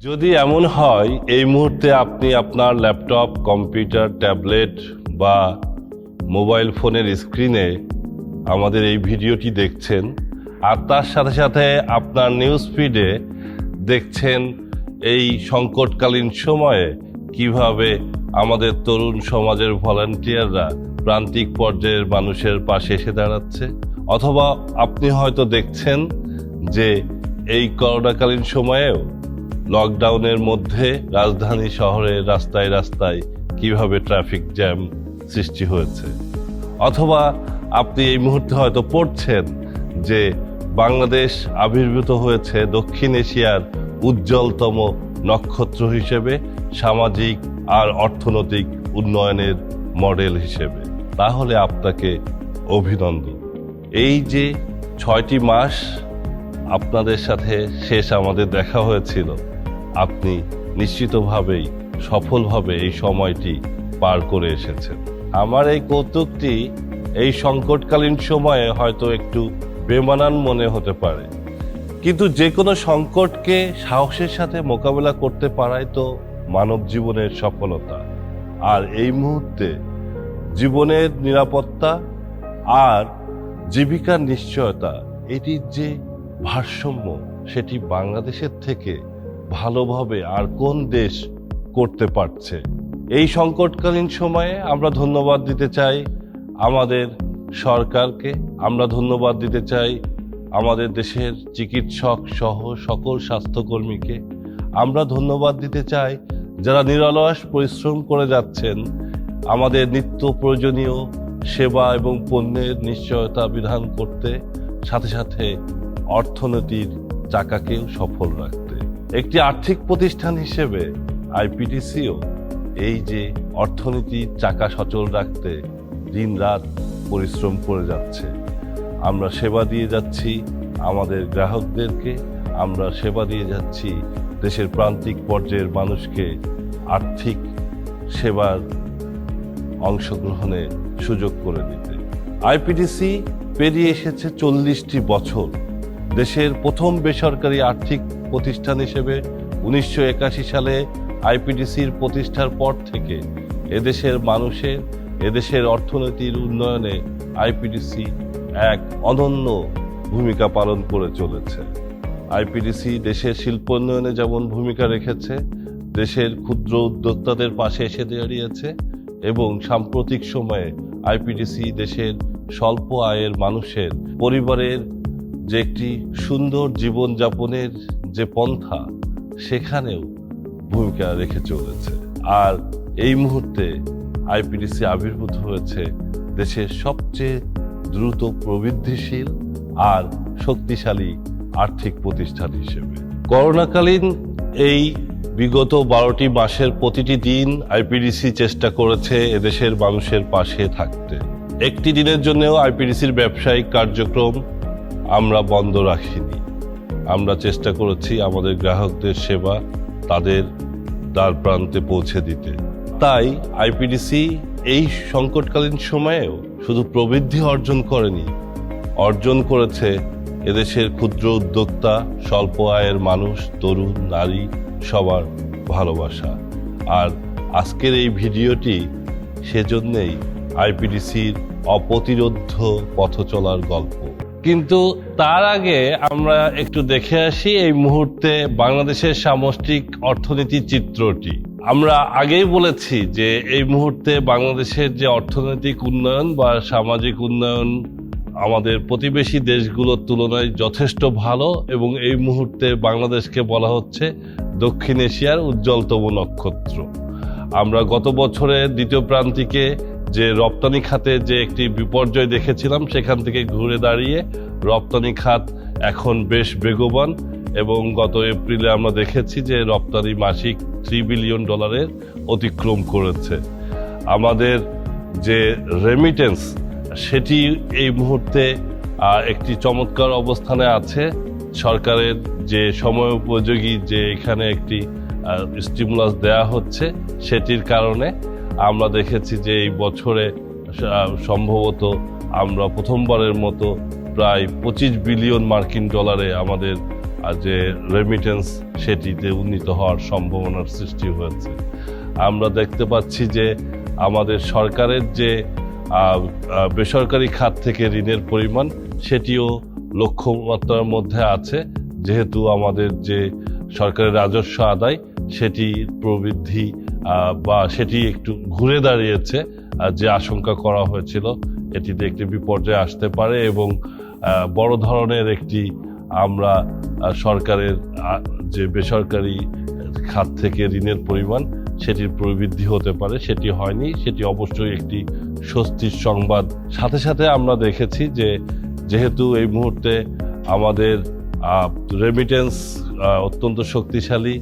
যদি এমন হয় এই মুহূর্তে আপনি আপনার ল্যাপটপ, কম্পিউটার, ট্যাবলেট বা মোবাইল ফোনের স্ক্রিনে আমাদের এই ভিডিওটি দেখছেন, আর তার সাথে সাথে আপনার নিউজ ফিডে দেখছেন এই সংকটকালীন সময়ে কিভাবে আমাদের তরুণ সমাজের ভলান্টিয়াররা প্রান্তিক পর্যায়ের মানুষের পাশে এসে দাঁড়াচ্ছে, অথবা আপনি হয়তো দেখছেন যে এই করোনাকালীন সময়েও লকডাউনের মধ্যে রাজধানী শহরের রাস্তায় রাস্তায় কিভাবে ট্রাফিক জ্যাম সৃষ্টি হয়েছে, অথবা আপনি এই মুহূর্তে হয়তো পড়ছেন যে বাংলাদেশ আবির্ভূত হয়েছে দক্ষিণ এশিয়ার উজ্জ্বলতম নক্ষত্র হিসেবে, সামাজিক আর অর্থনৈতিক উন্নয়নের মডেল হিসেবে। তাহলে আপনাকে অভিনন্দন। এই যে 6টি মাস আপনাদের সাথে শেষ আমাদের দেখা হয়েছিল, আপনি নিশ্চিতভাবেই সফলভাবে এই সময়টি পার করে এসেছেন। আমার এই কৌতুকটি এই সংকটকালীন সময়ে হয়তো একটু বেমানান মনে হতে পারে, কিন্তু যে কোনো সংকটকে সাহসের সাথে মোকাবেলা করতে পারাই তো মানব জীবনের সফলতা। আর এই মুহূর্তে জীবনের নিরাপত্তা আর জীবিকার নিশ্চয়তা, এটির যে ভারসাম্য, সেটি বাংলাদেশের থেকে ভালোভাবে আর কোন দেশ করতে পারছে? এই সংকটকালীন সময়ে আমরা ধন্যবাদ দিতে চাই আমাদের সরকারকে, আমরা ধন্যবাদ দিতে চাই আমাদের দেশের চিকিৎসক সহ সকল স্বাস্থ্যকর্মীকে, আমরা ধন্যবাদ দিতে চাই যারা নিরলস পরিশ্রম করে যাচ্ছেন আমাদের নিত্য প্রয়োজনীয় সেবা এবং পণ্যের নিশ্চয়তা বিধান করতে, সাথে সাথে অর্থনীতির চাকাকেও সফল রাখতে। একটি আর্থিক প্রতিষ্ঠান হিসেবে আইপিডিসিও এই যে অর্থনীতির চাকা সচল রাখতে দিনরাত পরিশ্রম করে যাচ্ছে। আমরা সেবা দিয়ে যাচ্ছি আমাদের গ্রাহকদেরকে, আমরা সেবা দিয়ে যাচ্ছি দেশের প্রান্তিক পর্যায়ের মানুষকে আর্থিক সেবার অংশগ্রহণে সুযোগ করে দিতে। আইপিডিসি পেরিয়ে এসেছে 40টি বছর। দেশের প্রথম বেসরকারি আর্থিক প্রতিষ্ঠান হিসেবে 1981 সালে আইপিডিসির প্রতিষ্ঠার পর থেকে এদেশের মানুষের, এদেশের অর্থনীতির উন্নয়নে আইপিডিসি এক অনন্য ভূমিকা পালন করে চলেছে। আইপিডিসি দেশের শিল্পোন্নয়নে যেমন ভূমিকা রেখেছে, দেশের ক্ষুদ্র উদ্যোক্তাদের পাশে এসে দাঁড়িয়েছে, এবং সাম্প্রতিক সময়ে আইপিডিসি দেশের স্বল্প আয়ের মানুষের পরিবারের যে একটি সুন্দর জীবনযাপনের যে পন্থা, সেখানেও ভূমিকা রেখে চলেছে। আর এই মুহূর্তে আইপিডিসি আবির্ভূত হয়েছে দেশের সবচেয়ে দ্রুত প্রবৃদ্ধিশীল আর শক্তিশালী আর্থিক প্রতিষ্ঠান হিসেবে। করোনাকালীন এই বিগত 12টি মাসের প্রতিটি দিন আইপিডিসি চেষ্টা করেছে এদেশের মানুষের পাশে থাকতে। একটি দিনের জন্যও আইপিডিসির ব্যবসায়িক কার্যক্রম আমরা বন্ধ রাখিনি। আমরা চেষ্টা করেছি আমাদের গ্রাহকদের সেবা তাদের দ্বার প্রান্তে পৌঁছে দিতে। তাই আইপিডিসি এই সংকটকালীন সময়েও শুধু প্রবৃদ্ধি অর্জন করেনি, অর্জন করেছে এদেশের ক্ষুদ্র উদ্যোক্তা, স্বল্প আয়ের মানুষ, তরুণ, নারী সবার ভালোবাসা। আর আজকের এই ভিডিওটি সেজন্যেই আইপিডিসির অপ্রতিরোধ্য পথ চলার গল্প। কিন্তু তার আগে আমরা একটু দেখে আসি এই মুহূর্তে বাংলাদেশের সামষ্টিক অর্থনীতির চিত্রটি। আমরা আগেই বলেছি যে এই মুহূর্তে বাংলাদেশের যে অর্থনৈতিক উন্নয়ন বা সামাজিক উন্নয়ন আমাদের প্রতিবেশী দেশগুলোর তুলনায় যথেষ্ট ভালো, এবং এই মুহূর্তে বাংলাদেশকে বলা হচ্ছে দক্ষিণ এশিয়ার উজ্জ্বলতম নক্ষত্র। আমরা গত বছরের দ্বিতীয় প্রান্তিকে যে রপ্তানি খাতে যে একটি বিপর্যয় দেখেছিলাম, সেখান থেকে ঘুরে দাঁড়িয়ে রপ্তানি খাত এখন বেশ বেগবান, এবং গত এপ্রিলে আমরা দেখেছি যে রপ্তানি মাসিক $3 বিলিয়ন অতিক্রম করেছে। আমাদের যে রেমিটেন্স, সেটি এই মুহূর্তে একটি চমৎকার অবস্থানে আছে। সরকারের যে সময় উপযোগী যে এখানে একটি স্টিমুলাস দেয়া হচ্ছে, সেটির কারণে আমরা দেখেছি যে এই বছরে সম্ভবত আমরা প্রথমবারের মতো প্রায় $25 বিলিয়ন আমাদের যে রেমিটেন্স সেটিতে উন্নীত হওয়ার সম্ভাবনার সৃষ্টি হয়েছে। আমরা দেখতে পাচ্ছি যে আমাদের সরকারের যে বেসরকারি খাত থেকে ঋণের পরিমাণ সেটিও লক্ষ্যমাত্রার মধ্যে আছে, যেহেতু আমাদের যে সরকারের রাজস্ব আদায় সেটি প্রবৃদ্ধি বা সেটি একটু ঘুরে দাঁড়িয়েছে। যে আশঙ্কা করা হয়েছিল এটিতে একটি বিপর্যয় আসতে পারে এবং বড় ধরনের একটি আমরা সরকারের যে বেসরকারি খাত থেকে ঋণের পরিমাণ সেটির প্রবৃদ্ধি হতে পারে, সেটি হয়নি। সেটি অবশ্যই একটি স্বস্তির সংবাদ। সাথে সাথে আমরা দেখেছি যে যেহেতু এই মুহূর্তে আমাদের রেমিটেন্স অত্যন্ত শক্তিশালী,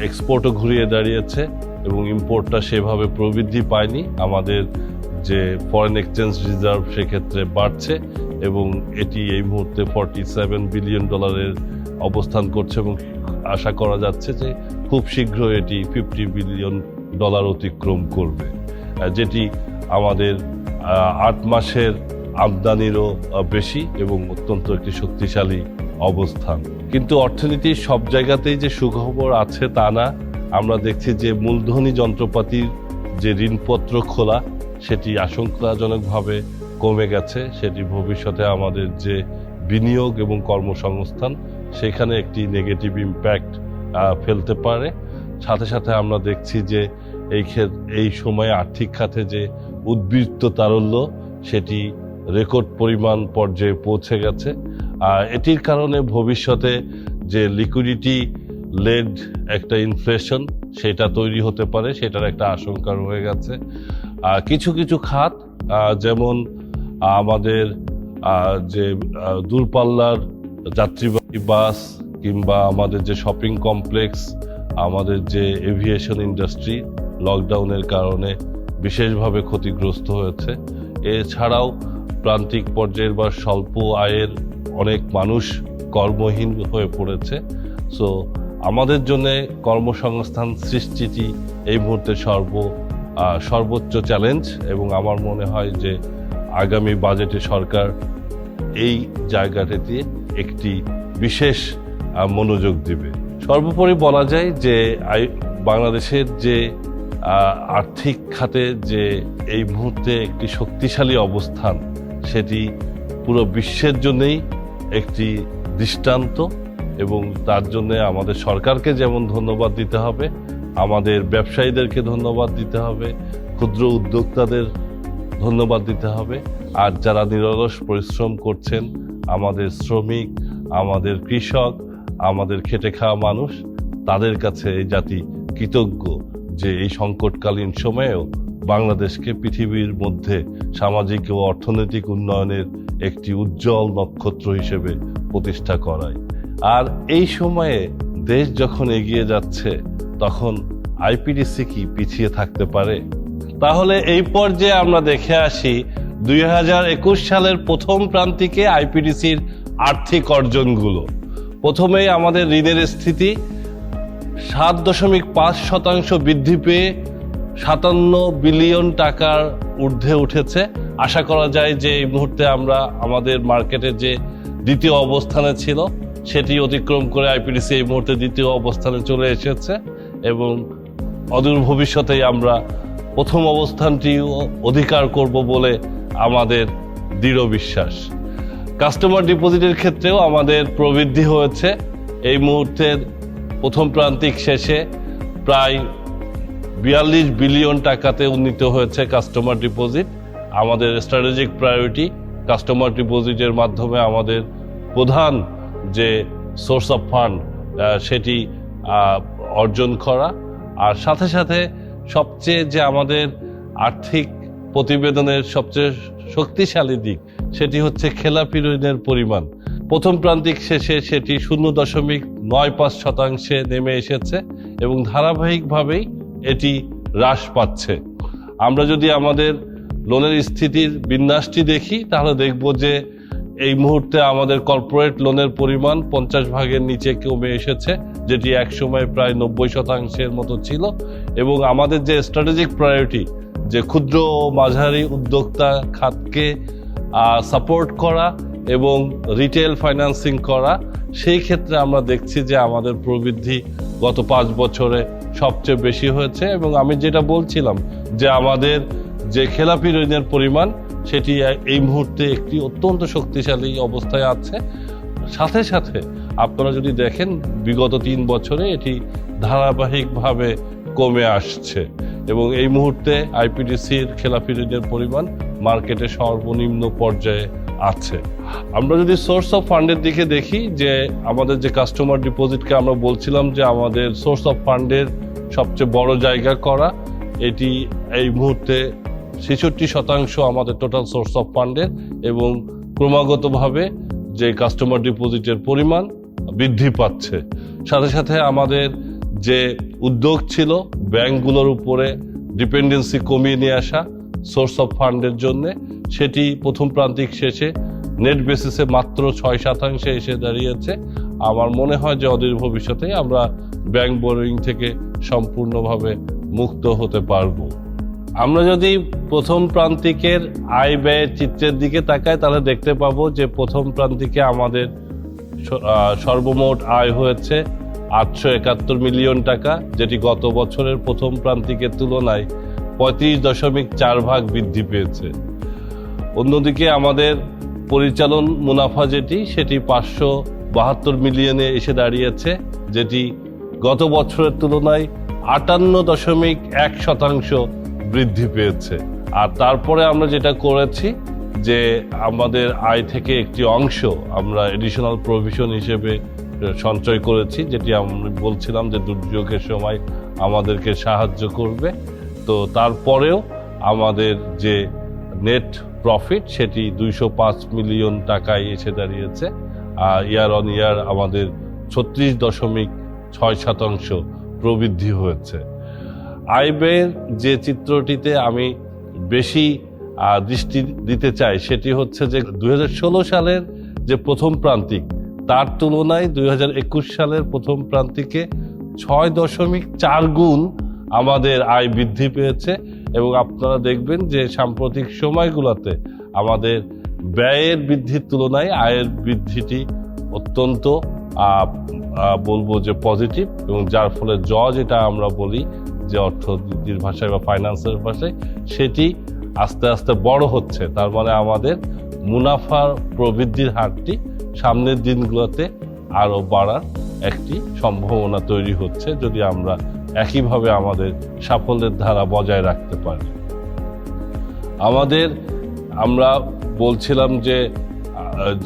এক্সপোর্টও ঘুরিয়ে দাঁড়িয়েছে এবং ইম্পোর্টটা সেভাবে প্রবৃদ্ধি পায়নি। আমাদের যে ফরেন এক্সচেঞ্জ রিজার্ভ সেক্ষেত্রে বাড়ছে এবং এটি এই মুহূর্তে $47 বিলিয়ন অবস্থান করছে এবং আশা করা যাচ্ছে যে খুব শীঘ্র এটি $50 বিলিয়ন অতিক্রম করবে, যেটি আমাদের 8 মাসের আমদানিরও বেশি এবং অত্যন্ত একটি শক্তিশালী অবস্থান। কিন্তু অর্থনীতির সব জায়গাতেই যে সুখবর আছে তা না। আমরা দেখছি যে মূলধনী যন্ত্রপাতির যে ঋণপত্র খোলা সেটি আশঙ্কাজনকভাবে কমে গেছে। সেটি ভবিষ্যতে আমাদের যে বিনিয়োগ এবং কর্মসংস্থান সেখানে একটি নেগেটিভ ইম্প্যাক্ট ফেলতে পারে। সাথে সাথে আমরা দেখছি যে এই সময়ে আর্থিক খাতে যে উদ্বৃত্ত তারল্য সেটি রেকর্ড পরিমাণ পর্যায়ে পৌঁছে গেছে। এটির কারণে ভবিষ্যতে যে লিকুইডিটি লেড একটা ইনফ্লেশন সেটা তৈরি হতে পারে, সেটার একটা আশঙ্কা রয়ে গেছে। কিছু কিছু খাত যেমন আমাদের যে দূরপাল্লার যাত্রীবাহী বাস কিংবা আমাদের যে শপিং কমপ্লেক্স, আমাদের যে এভিয়েশন ইন্ডাস্ট্রি লকডাউনের কারণে বিশেষভাবে ক্ষতিগ্রস্ত হয়েছে। এছাড়াও প্রান্তিক পর্যায়ের বা স্বল্প আয়ের অনেক মানুষ কর্মহীন হয়ে পড়েছে। সো আমাদের জন্য কর্মসংস্থান সৃষ্টিটি এই মুহূর্তে সর্বোচ্চ চ্যালেঞ্জ এবং আমার মনে হয় যে আগামী বাজেটে সরকার এই জায়গাটিতে একটি বিশেষ মনোযোগ দিবে। সর্বোপরি বলা যায় যে বাংলাদেশের যে আর্থিক খাতে যে এই মুহূর্তে একটি শক্তিশালী অবস্থান সেটি পুরো বিশ্বের জন্যই একটি দৃষ্টান্ত এবং তার জন্য আমাদের সরকারকে যেমন ধন্যবাদ দিতে হবে, আমাদের ব্যবসায়ীদেরকে ধন্যবাদ দিতে হবে, ক্ষুদ্র উদ্যোক্তাদের ধন্যবাদ দিতে হবে, আর যারা নিরলস পরিশ্রম করছেন আমাদের শ্রমিক, আমাদের কৃষক, আমাদের খেটে খাওয়া মানুষ, তাদের কাছে এই জাতি কৃতজ্ঞ যে এই সংকটকালীন সময়েও বাংলাদেশকে পৃথিবীর মধ্যে সামাজিক ও অর্থনৈতিক উন্নয়নের একটি উজ্জ্বল নক্ষত্র হিসেবে প্রতিষ্ঠা করায়। আর এই সময়ে দেশ যখন এগিয়ে যাচ্ছে তখন আইপিডিসি কি পিছিয়ে থাকতে পারে? তাহলে এই পর্যায়ে আমরা দেখে আসি 2021 সালের প্রথম প্রান্তিকে আইপিডিসির আর্থিক অর্জনগুলো। প্রথমেই আমাদের ঋণের স্থিতি 7.5% বৃদ্ধি পেয়ে 57 বিলিয়ন টাকার ঊর্ধ্বে উঠেছে। আশা করা যায় যে এই মুহূর্তে আমরা আমাদের মার্কেটে যে দ্বিতীয় অবস্থানে ছিল সেটি অতিক্রম করে আইপিডিসি এই মুহূর্তে দ্বিতীয় অবস্থানে চলে এসেছে এবং অদূর ভবিষ্যতেই আমরা প্রথম অবস্থানটিও অধিকার করব বলে আমাদের দৃঢ় বিশ্বাস। কাস্টমার ডিপোজিটের ক্ষেত্রেও আমাদের প্রবৃদ্ধি হয়েছে। এই মুহূর্তের প্রথম প্রান্তিক শেষে প্রায় 42 বিলিয়ন টাকাতে উন্নীত হয়েছে কাস্টমার ডিপোজিট। আমাদের স্ট্র্যাটেজিক প্রায়োরিটি কাস্টমার ডিপোজিটের মাধ্যমে আমাদের প্রধান যে সোর্স অফ ফান্ড সেটি অর্জন করা। আর সাথে সাথে সবচেয়ে যে আমাদের আর্থিক প্রতিবেদনের সবচেয়ে শক্তিশালী দিক সেটি হচ্ছে খেলাপি ঋণের পরিমাণ। প্রথম প্রান্তিক শেষে সেটি 0.95% নেমে এসেছে এবং ধারাবাহিকভাবেই এটি হ্রাস পাচ্ছে। আমরা যদি আমাদের লোনের স্থিতির বিন্যাসটি দেখি তাহলে দেখব যে এই মুহূর্তে আমাদের কর্পোরেট লোনের পরিমাণ 50 ভাগের নিচে কমে এসেছে, যেটি এক সময় প্রায় 90% মতো ছিল। এবং আমাদের যে স্ট্র্যাটেজিক প্রায়োরিটি যে ক্ষুদ্র ও মাঝারি উদ্যোক্তা খাতকে সাপোর্ট করা এবং রিটেল ফাইন্যান্সিং করা সেই ক্ষেত্রে আমরা দেখছি যে আমাদের প্রবৃদ্ধি গত 5 বছরে সবচেয়ে বেশি হয়েছে। এবং আমি যেটা বলছিলাম যে আমাদের যে খেলাপি ঋণের পরিমাণ সেটি এই মুহূর্তে একটি অত্যন্ত শক্তিশালী অবস্থায় আছে। সাথে সাথে আপনারা যদি দেখেন বিগত 3 বছরে এটি ধারাবাহিকভাবে কমে আসছে এবং এই মুহূর্তে আইপিডিসির খেলাপি ঋণের পরিমাণ মার্কেটে সর্বনিম্ন পর্যায়ে আছে। আমরা যদি সোর্স অফ ফান্ডের দিকে দেখি যে আমাদের যে কাস্টমার ডিপোজিটকে আমরা বলছিলাম যে আমাদের সোর্স অফ ফান্ডের সবচেয়ে বড় জায়গা করা, এটি এই মুহূর্তে 66% আমাদের টোটাল সোর্স অফ ফান্ডের এবং ক্রমাগতভাবে যে কাস্টমার ডিপোজিটের পরিমাণ বৃদ্ধি পাচ্ছে। সাথে সাথে আমাদের যে উদ্যোগ ছিল ব্যাংকগুলোর উপরে ডিপেন্ডেন্সি কমিয়ে নিয়ে আসা সোর্স অফ ফান্ডের জন্য, সেটি প্রথম প্রান্তিক শেষে নেট বেসিসে মাত্র 6% এসে দাঁড়িয়েছে। আমার মনে হয় যে অদূর ভবিষ্যতে আমরা ব্যাংক বোরোয়িং থেকে সম্পূর্ণভাবে মুক্ত হতে পারবো। আমরা যদি প্রথম প্রান্তিকের আয় ব্যয়ের চিত্রের দিকে তাকাই তাহলে দেখতে পাবো যে প্রথম প্রান্তিকে আমাদের সর্বমোট আয় হয়েছে 871 মিলিয়ন টাকা, যেটি গত বছরের প্রথম প্রান্তিকের তুলনায় 35.4 বৃদ্ধি পেয়েছে। অন্যদিকে আমাদের পরিচালন মুনাফা সেটি 572 মিলিয়নে এসে দাঁড়িয়েছে, যেটি গত বছরের তুলনায় 58.1% বৃদ্ধি পেয়েছে। আর তারপরে আমরা যেটা করেছি যে আমাদের আয় থেকে একটি অংশ আমরা এডিশনাল প্রভিশন হিসেবে সঞ্চয় করেছি, যেটি আমরা বলছিলাম যে দুর্যোগের সময় আমাদেরকে সাহায্য করবে। তো তারপরেও আমাদের যে নেট প্রফিট সেটি 205 মিলিয়ন টাকায় এসে দাঁড়িয়েছে। আর ইয়ার অন ইয়ার আমাদের 36.6% প্রবৃদ্ধি হয়েছে। আয় ব্যয়ের যে চিত্রটিতে আমি বেশি দৃষ্টি দিতে চাই সেটি হচ্ছে যে 2016 সালের যে প্রথম প্রান্তিক তার তুলনায় 2021 সালের প্রথম প্রান্তিকে 6.4 গুণ আমাদের আয় বৃদ্ধি পেয়েছে। এবং আপনারা দেখবেন যে সাম্প্রতিক সময়গুলোতে আমাদের ব্যয়ের বৃদ্ধির তুলনায় আয়ের বৃদ্ধিটি অত্যন্ত বলবো যে পজিটিভ, এবং যার ফলে যেটা আমরা বলি যে অর্থনীতির ভাষায় বা ফাইন্যান্সের ভাষায় সেটি আস্তে আস্তে বড় হচ্ছে। তার মানে আমাদের মুনাফার প্রবৃদ্ধির হারটি সামনের দিনগুলোতে আরো বাড়ার একটি সম্ভাবনা তৈরি হচ্ছে যদি আমরা একইভাবে আমাদের সাফল্যের ধারা বজায় রাখতে পারি। আমরা বলছিলাম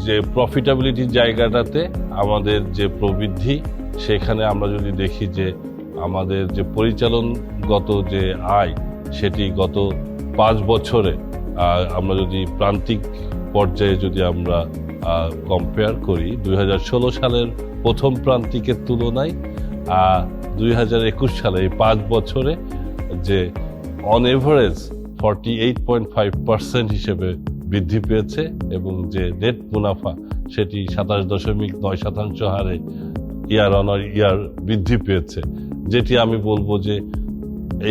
যে প্রফিটেবিলিটির জায়গাটাতে আমাদের যে প্রবৃদ্ধি, সেখানে আমরা যদি দেখি যে আমাদের যে পরিচালনগত যে আয় সেটি গত 5 বছরে আমরা যদি প্রান্তিক পর্যায়ে যদি আমরা কম্পেয়ার করি 2016 সালের প্রথম প্রান্তিকের তুলনায় 2021 সালে এই 5 বছরে যে অন এভারেজ 48.5% হিসেবে বৃদ্ধি পেয়েছে এবং যে নেট মুনাফা সেটি 27.9% হারে ইয়ার অন ইয়ার বৃদ্ধি পেয়েছে, যেটি আমি বলবো যে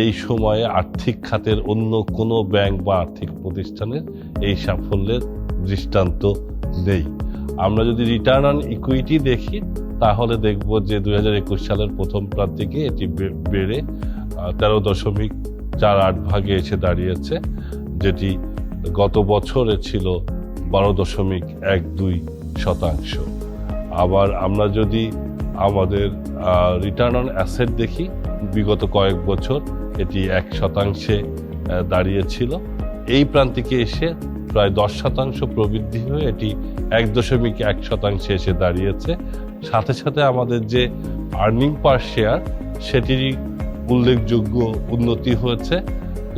এই সময়ে আর্থিক খাতের অন্য কোনো ব্যাংক বা আর্থিক প্রতিষ্ঠানের এই সাফল্যের দৃষ্টান্ত নেই। আমরা যদি রিটার্ন অন ইকুইটি দেখি তাহলে দেখব যে 2021 সালের প্রথম প্রান্তিকে এটি বেড়ে 13.48 এসে দাঁড়িয়েছে, যেটি গত বছরে ছিল 12.12%। আবার আমরা যদি আমাদের রিটার্ন অন অ্যাসেট দেখি বিগত কয়েক বছর এটি 1% দাঁড়িয়েছিল, এই প্রান্তিকে এসে প্রায় 10% প্রবৃদ্ধি হয়ে এটি 1.1% এসে দাঁড়িয়েছে। সাথে সাথে আমাদের যে আর্নিং পার শেয়ার সেটিরই উল্লেখযোগ্য উন্নতি হয়েছে।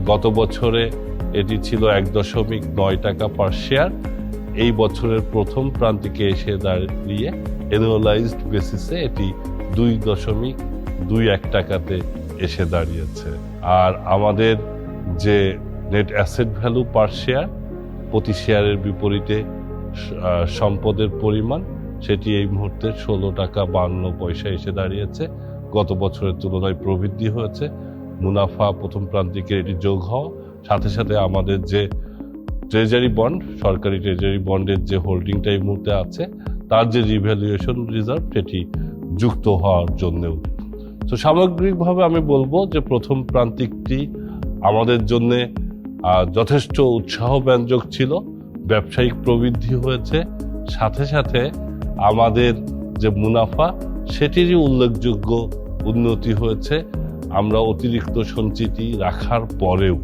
গত বছরে এটি ছিল 1.9 টাকা পার শেয়ার, এই বছরের প্রথম প্রান্তিকে এসে দাঁড়িয়ে অ্যানুয়ালাইজড বেসিসে এটি 2.21 টাকাতে এসে দাঁড়িয়েছে। আর আমাদের যে নেট অ্যাসেট ভ্যালু পার শেয়ার প্রতি শেয়ারের বিপরীতে সম্পদের পরিমাণ সেটি এই মুহূর্তে 16 টাকা 52 পয়সা এসে দাঁড়িয়েছে। গত বছরের তুলনায় প্রবৃদ্ধি হয়েছে। মুনাফা প্রথম প্রান্তিকে এটি যোগ হওয়া, সাথে সাথে আমাদের যে ট্রেজারি বন্ড, সরকারি ট্রেজারি বন্ডের যে হোল্ডিংটা এই মুহূর্তে আছে তার যে রিভ্যালুয়েশন রিজার্ভ সেটি যুক্ত হওয়ার জন্যেও। তো সামগ্রিকভাবে আমি বলবো যে প্রথম প্রান্তিকটি আমাদের জন্য যথেষ্ট উৎসাহব্যঞ্জক ছিল, ব্যবসায়িক প্রবৃদ্ধি হয়েছে, সাথে সাথে আমাদের যে মুনাফা সেটিরই উল্লেখযোগ্য উন্নতি হয়েছে আমরা অতিরিক্ত সঞ্চিতি রাখার পরেও।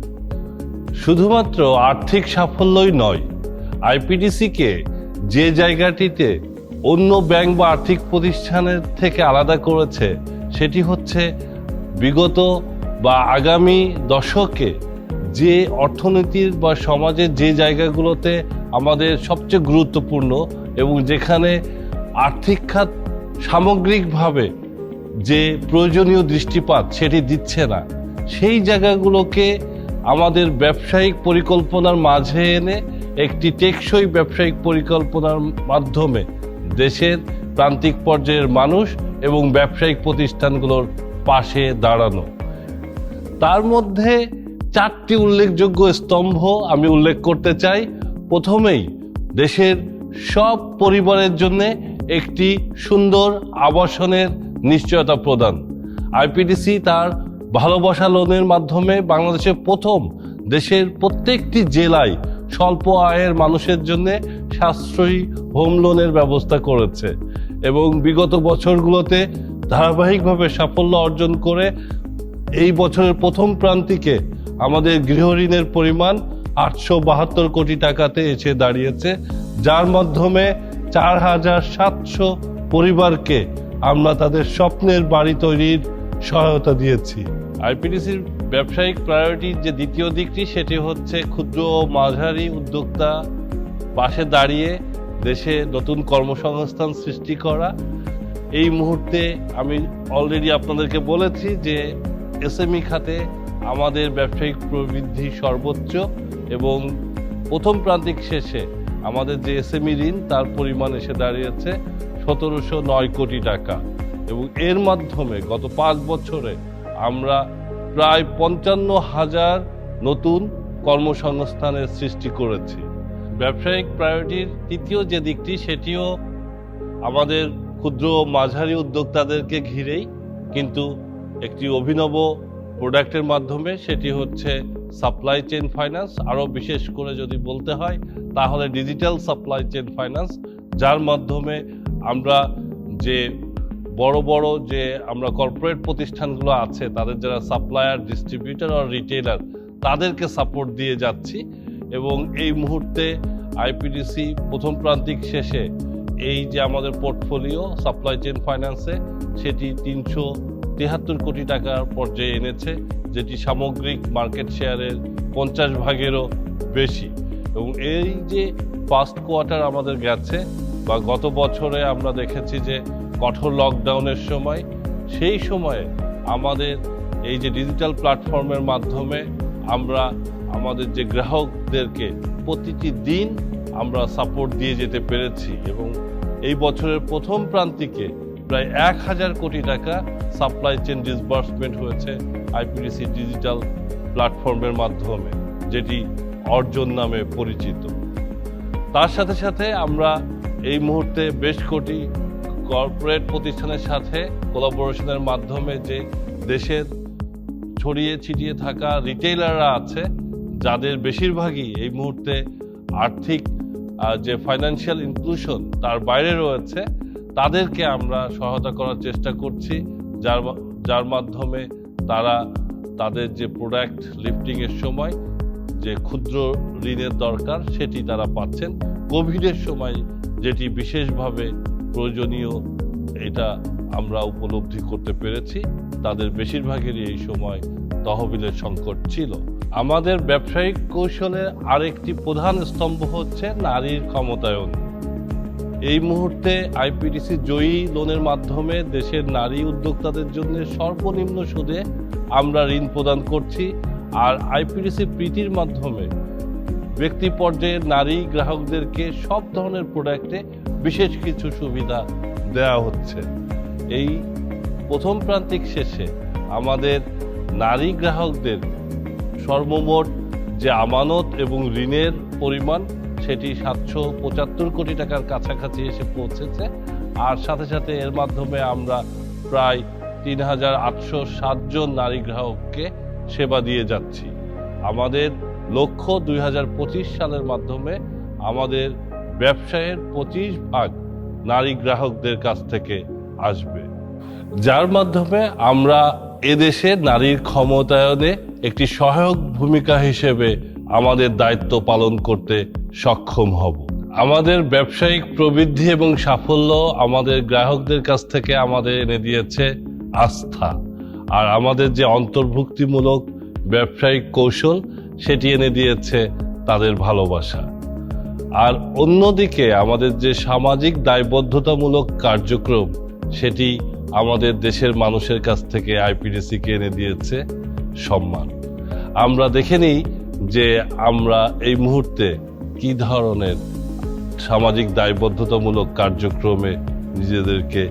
শুধুমাত্র আর্থিক সাফল্যই নয়, আইপিডিসিকে যে জায়গাটিতে অন্য ব্যাংক বা আর্থিক প্রতিষ্ঠানের থেকে আলাদা করেছে সেটি হচ্ছে বিগত বা আগামী দশকে যে অর্থনীতির বা সমাজের যে জায়গাগুলোতে আমাদের সবচেয়ে গুরুত্বপূর্ণ এবং যেখানে আর্থিক খাত সামগ্রিকভাবে যে প্রয়োজনীয় দৃষ্টিপাত সেটি দিচ্ছে না, সেই জায়গাগুলোকে আমাদের ব্যবসায়িক পরিকল্পনার মাঝে এনে একটি টেকসই ব্যবসায়িক পরিকল্পনার মাধ্যমে দেশের প্রান্তিক পর্যায়ের মানুষ এবং ব্যবসায়িক প্রতিষ্ঠানগুলোর পাশে দাঁড়ানো। তার মধ্যে 4টি উল্লেখযোগ্য স্তম্ভ আমি উল্লেখ করতে চাই। প্রথমেই দেশের সব পরিবারের জন্য একটি সুন্দর আবাসনের নিশ্চয়তা প্রদান। আইপিডিসি তার ভালোবাসা লোনের মাধ্যমে বাংলাদেশের প্রথম দেশের প্রত্যেকটি জেলায় স্বল্প আয়ের মানুষের জন্য সাশ্রয়ী হোম লোনের ব্যবস্থা করেছে এবং বিগত বছরগুলোতে ধারাবাহিকভাবে সাফল্য অর্জন করে এই বছরের প্রথম প্রান্তিকে আমাদের গৃহঋণের পরিমাণ 872 কোটি টাকাতে এসে দাঁড়িয়েছে, যার মাধ্যমে 4700 পরিবারকে আমরা তাদের স্বপ্নের বাড়ি তৈরির সহায়তা দিয়েছি। আইপিডিসির ব্যবসায়িক প্রায়োরিটির যে দ্বিতীয় দিকটি সেটি হচ্ছে ক্ষুদ্র ও মাঝারি উদ্যোক্তা পাশে দাঁড়িয়ে দেশে নতুন কর্মসংস্থান সৃষ্টি করা। এই মুহূর্তে আমি অলরেডি আপনাদেরকে বলেছি যে এসএমই খাতে আমাদের ব্যবসায়িক প্রবৃদ্ধি সর্বোচ্চ এবং প্রথম প্রান্তিক শেষে আমাদের যে এসএমই ঋণ তার পরিমাণ এসে দাঁড়িয়েছে 1709 কোটি টাকা এবং এর মাধ্যমে গত 5 বছরে আমরা প্রায় 55,000 নতুন কর্মসংস্থানের সৃষ্টি করেছি। ব্যবসায়িক প্রায়োরিটির তৃতীয় যে দিকটি সেটিও আমাদের ক্ষুদ্র ও মাঝারি উদ্যোক্তাদেরকে ঘিরেই, কিন্তু একটি অভিনব প্রোডাক্টের মাধ্যমে, সেটি হচ্ছে সাপ্লাই চেইন ফাইন্যান্স। আরও বিশেষ করে যদি বলতে হয় তাহলে ডিজিটাল সাপ্লাই চেইন ফাইন্যান্স, যার মাধ্যমে আমরা যে বড় বড় যে আমরা কর্পোরেট প্রতিষ্ঠানগুলো আছে তাদের যারা সাপ্লায়ার, ডিস্ট্রিবিউটর আর রিটেলার তাদেরকে সাপোর্ট দিয়ে যাচ্ছি এবং এই মুহূর্তে আইপিডিসি প্রথম প্রান্তিক শেষে এই যে আমাদের পোর্টফোলিও সাপ্লাই চেইন ফাইন্যান্সে সেটি 373 কোটি টাকার পর্যায়ে এনেছে, যেটি সামগ্রিক মার্কেট শেয়ারের 50 ভাগেরও বেশি। এবং এই যে ফার্স্ট কোয়ার্টার আমাদের গেছে বা গত বছরে আমরা দেখেছি যে কঠোর লকডাউনের সময়, সেই সময়ে আমাদের এই যে ডিজিটাল প্ল্যাটফর্মের মাধ্যমে আমরা আমাদের যে গ্রাহকদেরকে প্রতিটি দিন আমরা সাপোর্ট দিয়ে যেতে পেরেছি এবং এই বছরের প্রথম প্রান্তিকে প্রায় 1000 কোটি টাকা সাপ্লাই চেইন ডিসবার্সমেন্ট হয়েছে আইপিডিসি ডিজিটাল প্ল্যাটফর্মের মাধ্যমে, যেটি অর্জন নামে পরিচিত। তার সাথে সাথে আমরা এই মুহূর্তে বেশ কোটি কর্পোরেট প্রতিষ্ঠানের সাথে কোলাবোরেশনের মাধ্যমে যে দেশের ছড়িয়ে ছিটিয়ে থাকা রিটেইলাররা আছে, যাদের বেশিরভাগই এই মুহূর্তে আর্থিক যে ফাইন্যান্সিয়াল ইনক্লুশন তার বাইরে রয়েছে, তাদেরকে আমরা সহায়তা করার চেষ্টা করছি, যার মাধ্যমে তারা তাদের যে প্রোডাক্ট লিফটিংয়ের সময় যে ক্ষুদ্র ঋণের দরকার সেটি তারা পাচ্ছেন। কোভিডের সময় যেটি বিশেষভাবে প্রয়োজনীয় এটা আমরা উপলব্ধি করতে পেরেছি, তাদের বেশিরভাগেরই এই সময় তহবিলের সংকট ছিল। আমাদের ব্যবসায়িক কৌশলের আরেকটি প্রধান স্তম্ভ হচ্ছে নারীর ক্ষমতায়ন। এই মুহূর্তে আইপিডিসি জয়ী লোনের মাধ্যমে দেশের নারী উদ্যোক্তাদের জন্য সর্বনিম্ন সুদে আমরা ঋণ প্রদান করছি, আর আইপিডিসি প্রীতির মাধ্যমে ব্যক্তি পর্যায়ের নারী গ্রাহকদেরকে সব ধরনের প্রোডাক্টে বিশেষ কিছু সুবিধা দেওয়া হচ্ছে। এই প্রথম প্রান্তিক শেষে আমাদের নারী গ্রাহকদের সর্বমোট যে আমানত এবং ঋণের পরিমাণ সেটি 775 কোটি টাকার কাছাকাছি এসে পৌঁছেছে। আর সাথে সাথে এর মাধ্যমে আমরা প্রায় 3860 জন নারী গ্রাহককে সেবা দিয়ে যাচ্ছি। আমাদের লক্ষ্য 2025 সালের মাধ্যমে আমাদের ব্যবসায়ের 25% নারী গ্রাহকদের কাছ থেকে আসবে, যার মাধ্যমে আমরা এদেশে নারীর ক্ষমতায়নে একটি সহায়ক ভূমিকা হিসেবে আমাদের দায়িত্ব পালন করতে সক্ষম হব। আমাদের ব্যবসায়িক প্রবৃদ্ধি এবং সাফল্য আমাদের গ্রাহকদের কাছ থেকে আমাদের এনে দিয়েছে আস্থা, আর আমাদের যে অন্তর্ভুক্তিমূলক ব্যবসায়িক কৌশল সেটি এনে দিয়েছে তাদের ভালোবাসা। আর অন্যদিকে আমাদের যে সামাজিক দায়বদ্ধতামূলক কার্যক্রম সেটি আমাদের দেশের মানুষের কাছ থেকে আইপিডিসিকে এনে দিয়েছে সম্মান। আমরা দেখে নিই যে আমরা এই মুহূর্তে কি ধরনের সামাজিক দায়বদ্ধতামূলক কার্যক্রমে নিজেদেরকে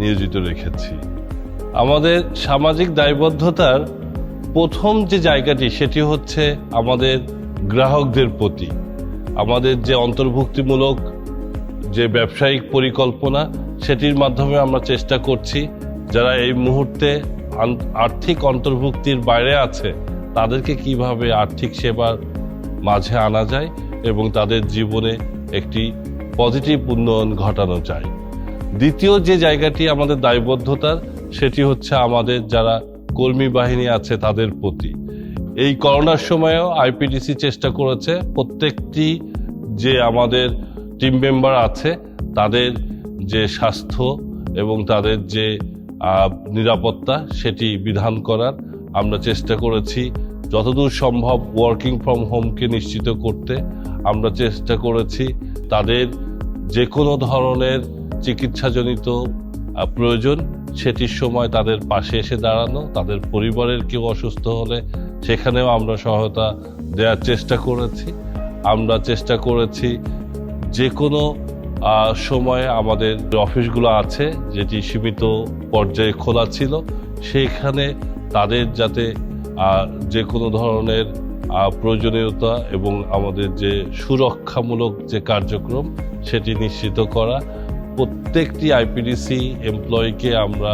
নিয়োজিত রেখেছি। আমাদের সামাজিক দায়বদ্ধতার প্রথম যে জায়গাটি সেটি হচ্ছে আমাদের গ্রাহকদের প্রতি। আমাদের যে অন্তর্ভুক্তিমূলক যে ব্যবসায়িক পরিকল্পনা সেটির মাধ্যমে আমরা চেষ্টা করছি যারা এই মুহূর্তে আর্থিক অন্তর্ভুক্তির বাইরে আছে তাদেরকে কিভাবে আর্থিক সেবার মাঝে আনা যায় এবং তাদের জীবনে একটি পজিটিভ উন্নয়ন ঘটানো যায়। দ্বিতীয় যে জায়গাটি আমাদের দায়বদ্ধতার সেটি হচ্ছে আমাদের যারা কর্মী বাহিনী আছে তাদের প্রতি। এই করোনার সময়েও আইপিডিসি চেষ্টা করেছে প্রত্যেকটি যে আমাদের টিম মেম্বার আছে তাদের যে স্বাস্থ্য এবং তাদের যে নিরাপত্তা সেটি বিধান করার। আমরা চেষ্টা করেছি যতদূর সম্ভব ওয়ার্কিং ফ্রম হোমকে নিশ্চিত করতে। আমরা চেষ্টা করেছি তাদের যে কোনো ধরনের চিকিৎসাজনিত প্রয়োজন সেটির সময় তাদের পাশে এসে দাঁড়ানো। তাদের পরিবারের কেউ অসুস্থ হলে সেখানেও আমরা সহায়তা দেওয়ার চেষ্টা করেছি। আমরা চেষ্টা করেছি যে কোনো সময়ে আমাদের অফিসগুলো আছে যেটি সীমিত পর্যায়ে খোলা ছিল সেখানে তাদের যাতে যে কোনো ধরনের প্রয়োজনীয়তা এবং আমাদের যে সুরক্ষামূলক যে কার্যক্রম সেটি নিশ্চিত করা। প্রত্যেকটি আইপিডিসি এমপ্লয়িকে আমরা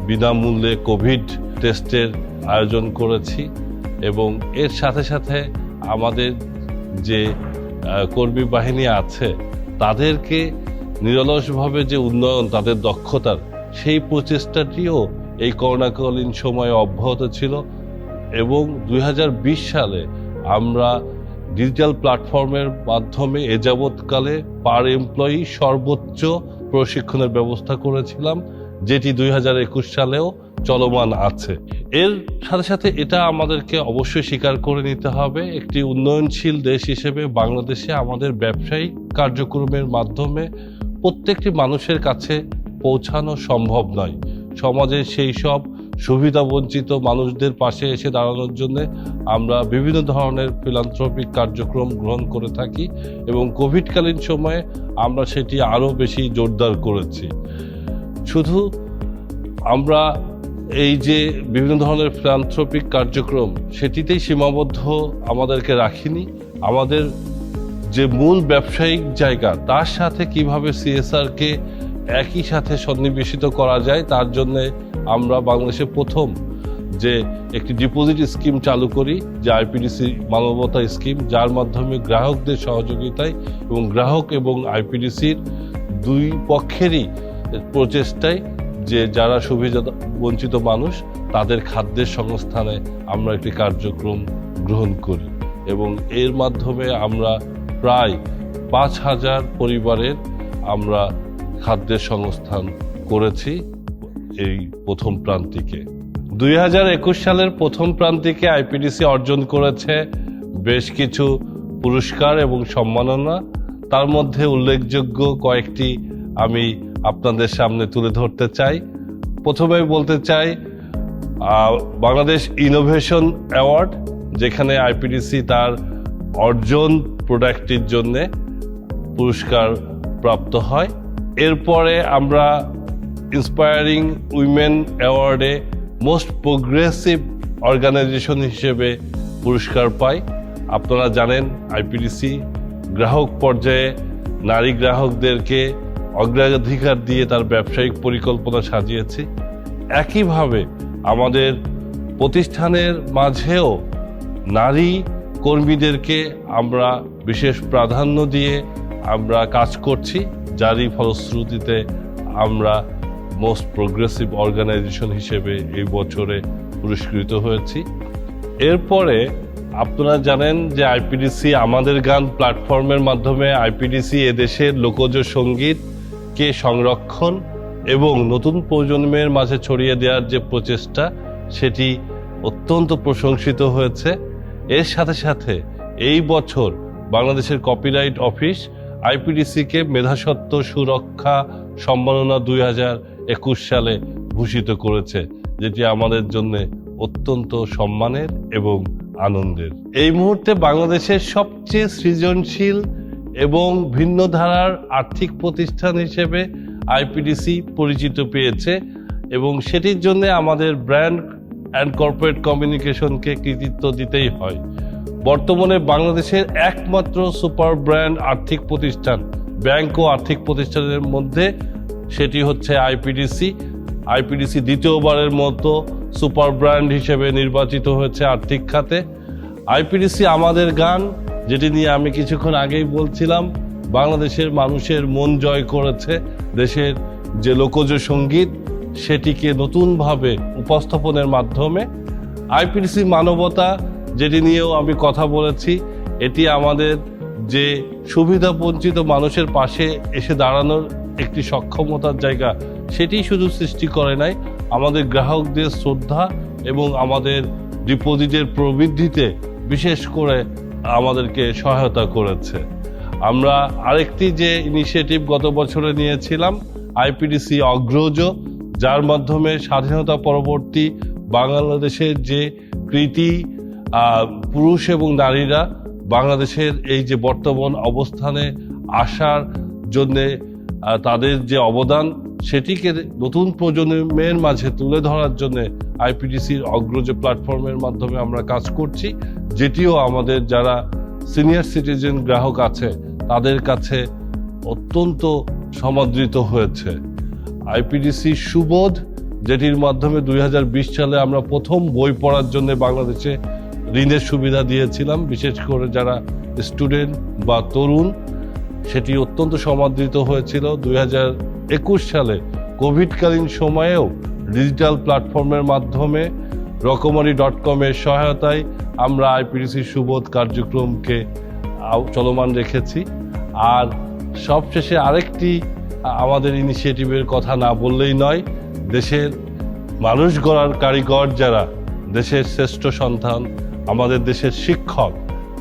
বিনামূল্যে কোভিড টেস্টের আয়োজন করেছি এবং এর সাথে সাথে আমাদের যে কর্মী বাহিনী আছে তাদেরকে নিরলসভাবে যে উন্নয়ন তাদের দক্ষতার সেই প্রচেষ্টাটিও এই করোনাকালীন সময়ে অব্যাহত ছিল এবং 2020 সালে আমরা ডিজিটাল প্ল্যাটফর্মের মাধ্যমে এ যাবৎকালে পার এমপ্লয়ি সর্বোচ্চ প্রশিক্ষণের ব্যবস্থা করেছিলাম যেটি 2021 সালেও চলমান আছে। এর সাথে সাথে এটা আমাদেরকে অবশ্যই স্বীকার করে নিতে হবে একটি উন্নয়নশীল দেশ হিসেবে বাংলাদেশে আমাদের ব্যবসায়িক কার্যক্রমের মাধ্যমে প্রত্যেকটি মানুষের কাছে পৌঁছানো সম্ভব নয়। সমাজের সেই সব সুবিধা বঞ্চিত মানুষদের পাশে এসে দাঁড়ানোর জন্য আমরা বিভিন্ন ধরনের ফিলান্থ্রপিক কার্যক্রম গ্রহণ করে থাকি এবং কোভিডকালীন সময়ে আমরা সেটি আরও বেশি জোরদার করেছি। শুধু আমরা এই যে বিভিন্ন ধরনের ফিলান্থ্রপিক কার্যক্রম সেটিতেই সীমাবদ্ধ আমাদেরকে রাখিনি। আমাদের যে মূল ব্যবসায়িক জায়গা তার সাথে কিভাবে সিএসআরকে একই সাথে সন্নিবেশিত করা যায় তার জন্য আমরা বাংলাদেশে প্রথম যে একটি ডিপোজিট স্কিম চালু করি যে আইপিডিসি মানবতা স্কিম, যার মাধ্যমে গ্রাহকদের সহযোগিতায় এবং গ্রাহক এবং আইপিডিসির দুই পক্ষেরই প্রচেষ্টায় যে যারা সুবিধা বঞ্চিত মানুষ তাদের খাদ্যের সংস্থানে আমরা একটি কার্যক্রম গ্রহণ করি এবং এর মাধ্যমে আমরা প্রায় 5,000 পরিবারের আমরা খাদ্যের সংস্থান করেছি এই প্রথম প্রান্তিকে। 2021 সালের প্রথম প্রান্তিকে আইপিডিসি অর্জন করেছে বেশ কিছু পুরস্কার এবং সম্মাননা। তার মধ্যে উল্লেখযোগ্য কয়েকটি আমি আপনাদের সামনে তুলে ধরতে চাই। প্রথমে বলতে চাই বাংলাদেশ ইনোভেশন অ্যাওয়ার্ড, যেখানে আইপিডিসি তার অর্জন প্রোডাক্টটির জন্য পুরস্কার প্রাপ্ত হয়। এরপরে আমরা ইন্সপায়ারিং উইমেন অ্যাওয়ার্ডে মোস্ট প্রোগ্রেসিভ অর্গানাইজেশন হিসেবে পুরস্কার পাই। আপনারা জানেন আইপিডিসি গ্রাহক পর্যায়ে নারী গ্রাহকদেরকে অগ্রাধিকার দিয়ে তার ব্যবসায়িক পরিকল্পনা সাজিয়েছি। একইভাবে আমাদের প্রতিষ্ঠানের মাঝেও নারী কর্মীদেরকে আমরা বিশেষ প্রাধান্য দিয়ে আমরা কাজ করছি, যারই ফলশ্রুতিতে আমরা মোস্ট প্রোগ্রেসিভ অর্গানাইজেশন হিসেবে এই বছরে পুরস্কৃত হয়েছি। এরপরে আপনারা জানেন যে আইপিডিসি আমাদের গান প্ল্যাটফর্মের মাধ্যমে আইপিডিসি এদেশের লোকজ সঙ্গীতকে সংরক্ষণ এবং নতুন প্রজন্মের মাঝে ছড়িয়ে দেওয়ার যে প্রচেষ্টা, সেটি অত্যন্ত প্রশংসিত হয়েছে। এর সাথে সাথে এই বছর বাংলাদেশের কপিরাইট অফিস আইপিডিসিকে মেধাস্বত্ব সুরক্ষা সম্মাননা 2021 সালে ভূষিত করেছে, যেটি আমাদের জন্য অত্যন্ত সম্মানের এবং আনন্দের। এই মুহূর্তে বাংলাদেশের সবচেয়ে সৃজনশীল এবং ভিন্ন ধারার আর্থিক প্রতিষ্ঠান হিসেবে আইপিডিসি পরিচিত পেয়েছে এবং সেটির জন্য আমাদের ব্র্যান্ড অ্যান্ড কর্পোরেট কমিউনিকেশনকে কৃতিত্ব দিতেই হয়। বর্তমানে বাংলাদেশের একমাত্র সুপার ব্র্যান্ড আর্থিক প্রতিষ্ঠান, ব্যাংক ও আর্থিক প্রতিষ্ঠানের মধ্যে সেটি হচ্ছে আইপিডিসি। আইপিডিসি দ্বিতীয়বারের মতো সুপার ব্র্যান্ড হিসেবে নির্বাচিত হয়েছে আর্থিক খাতে। আইপিডিসি আমাদের গান, যেটি নিয়ে আমি কিছুক্ষণ আগেই বলছিলাম, বাংলাদেশের মানুষের মন জয় করেছে। দেশের যে লোকজ সঙ্গীত, সেটিকে নতুনভাবে উপস্থাপনের মাধ্যমে। আইপিডিসি মানবতা, যেটি নিয়েও আমি কথা বলেছি, এটি আমাদের যে সুবিধা বঞ্চিত মানুষের পাশে এসে দাঁড়ানোর একটি সক্ষমতার জায়গা, সেটি শুধু সৃষ্টি করে নাই, আমাদের গ্রাহকদের শ্রদ্ধা এবং আমাদের ডিপোজিটের প্রবৃদ্ধিতে বিশেষ করে আমাদেরকে সহায়তা করেছে। আমরা আরেকটি যে ইনিশিয়েটিভ গত বছরে নিয়েছিলাম, আইপিডিসি অগ্রজ, যার মাধ্যমে স্বাধীনতা পরবর্তী বাংলাদেশের যে কৃতি পুরুষ এবং নারীরা বাংলাদেশের এই যে বর্তমান অবস্থানে আসার জন্যে তাদের যে অবদান, সেটিকে নতুন প্রজন্মের মাঝে তুলে ধরার জন্য আইপিডিসির অগ্রজ প্ল্যাটফর্মের মাধ্যমে আমরা কাজ করছি, যেটিও আমাদের যারা সিনিয়র সিটিজেন গ্রাহক আছে তাদের কাছে অত্যন্ত সমাদৃত হয়েছে। আইপিডিসি সুবোধ, যেটির মাধ্যমে 2020 সালে আমরা প্রথম বই পড়ার জন্য বাংলাদেশে ঋণের সুবিধা দিয়েছিলাম, বিশেষ করে যারা স্টুডেন্ট বা তরুণ, সেটি অত্যন্ত সমাদৃত হয়েছিল। 2021 সালে কোভিডকালীন সময়েও ডিজিটাল প্ল্যাটফর্মের মাধ্যমে রকমারি.com এর সহায়তায় আমরা আইপিডিসি সুবোধ কার্যক্রমকে চলমান রেখেছি। আর সবশেষে আরেকটি আমাদের ইনিশিয়েটিভের কথা না বললেই নয়, দেশের মানুষ গড়ার কারিগর যারা, দেশের শ্রেষ্ঠ সন্তান, আমাদের দেশের শিক্ষক,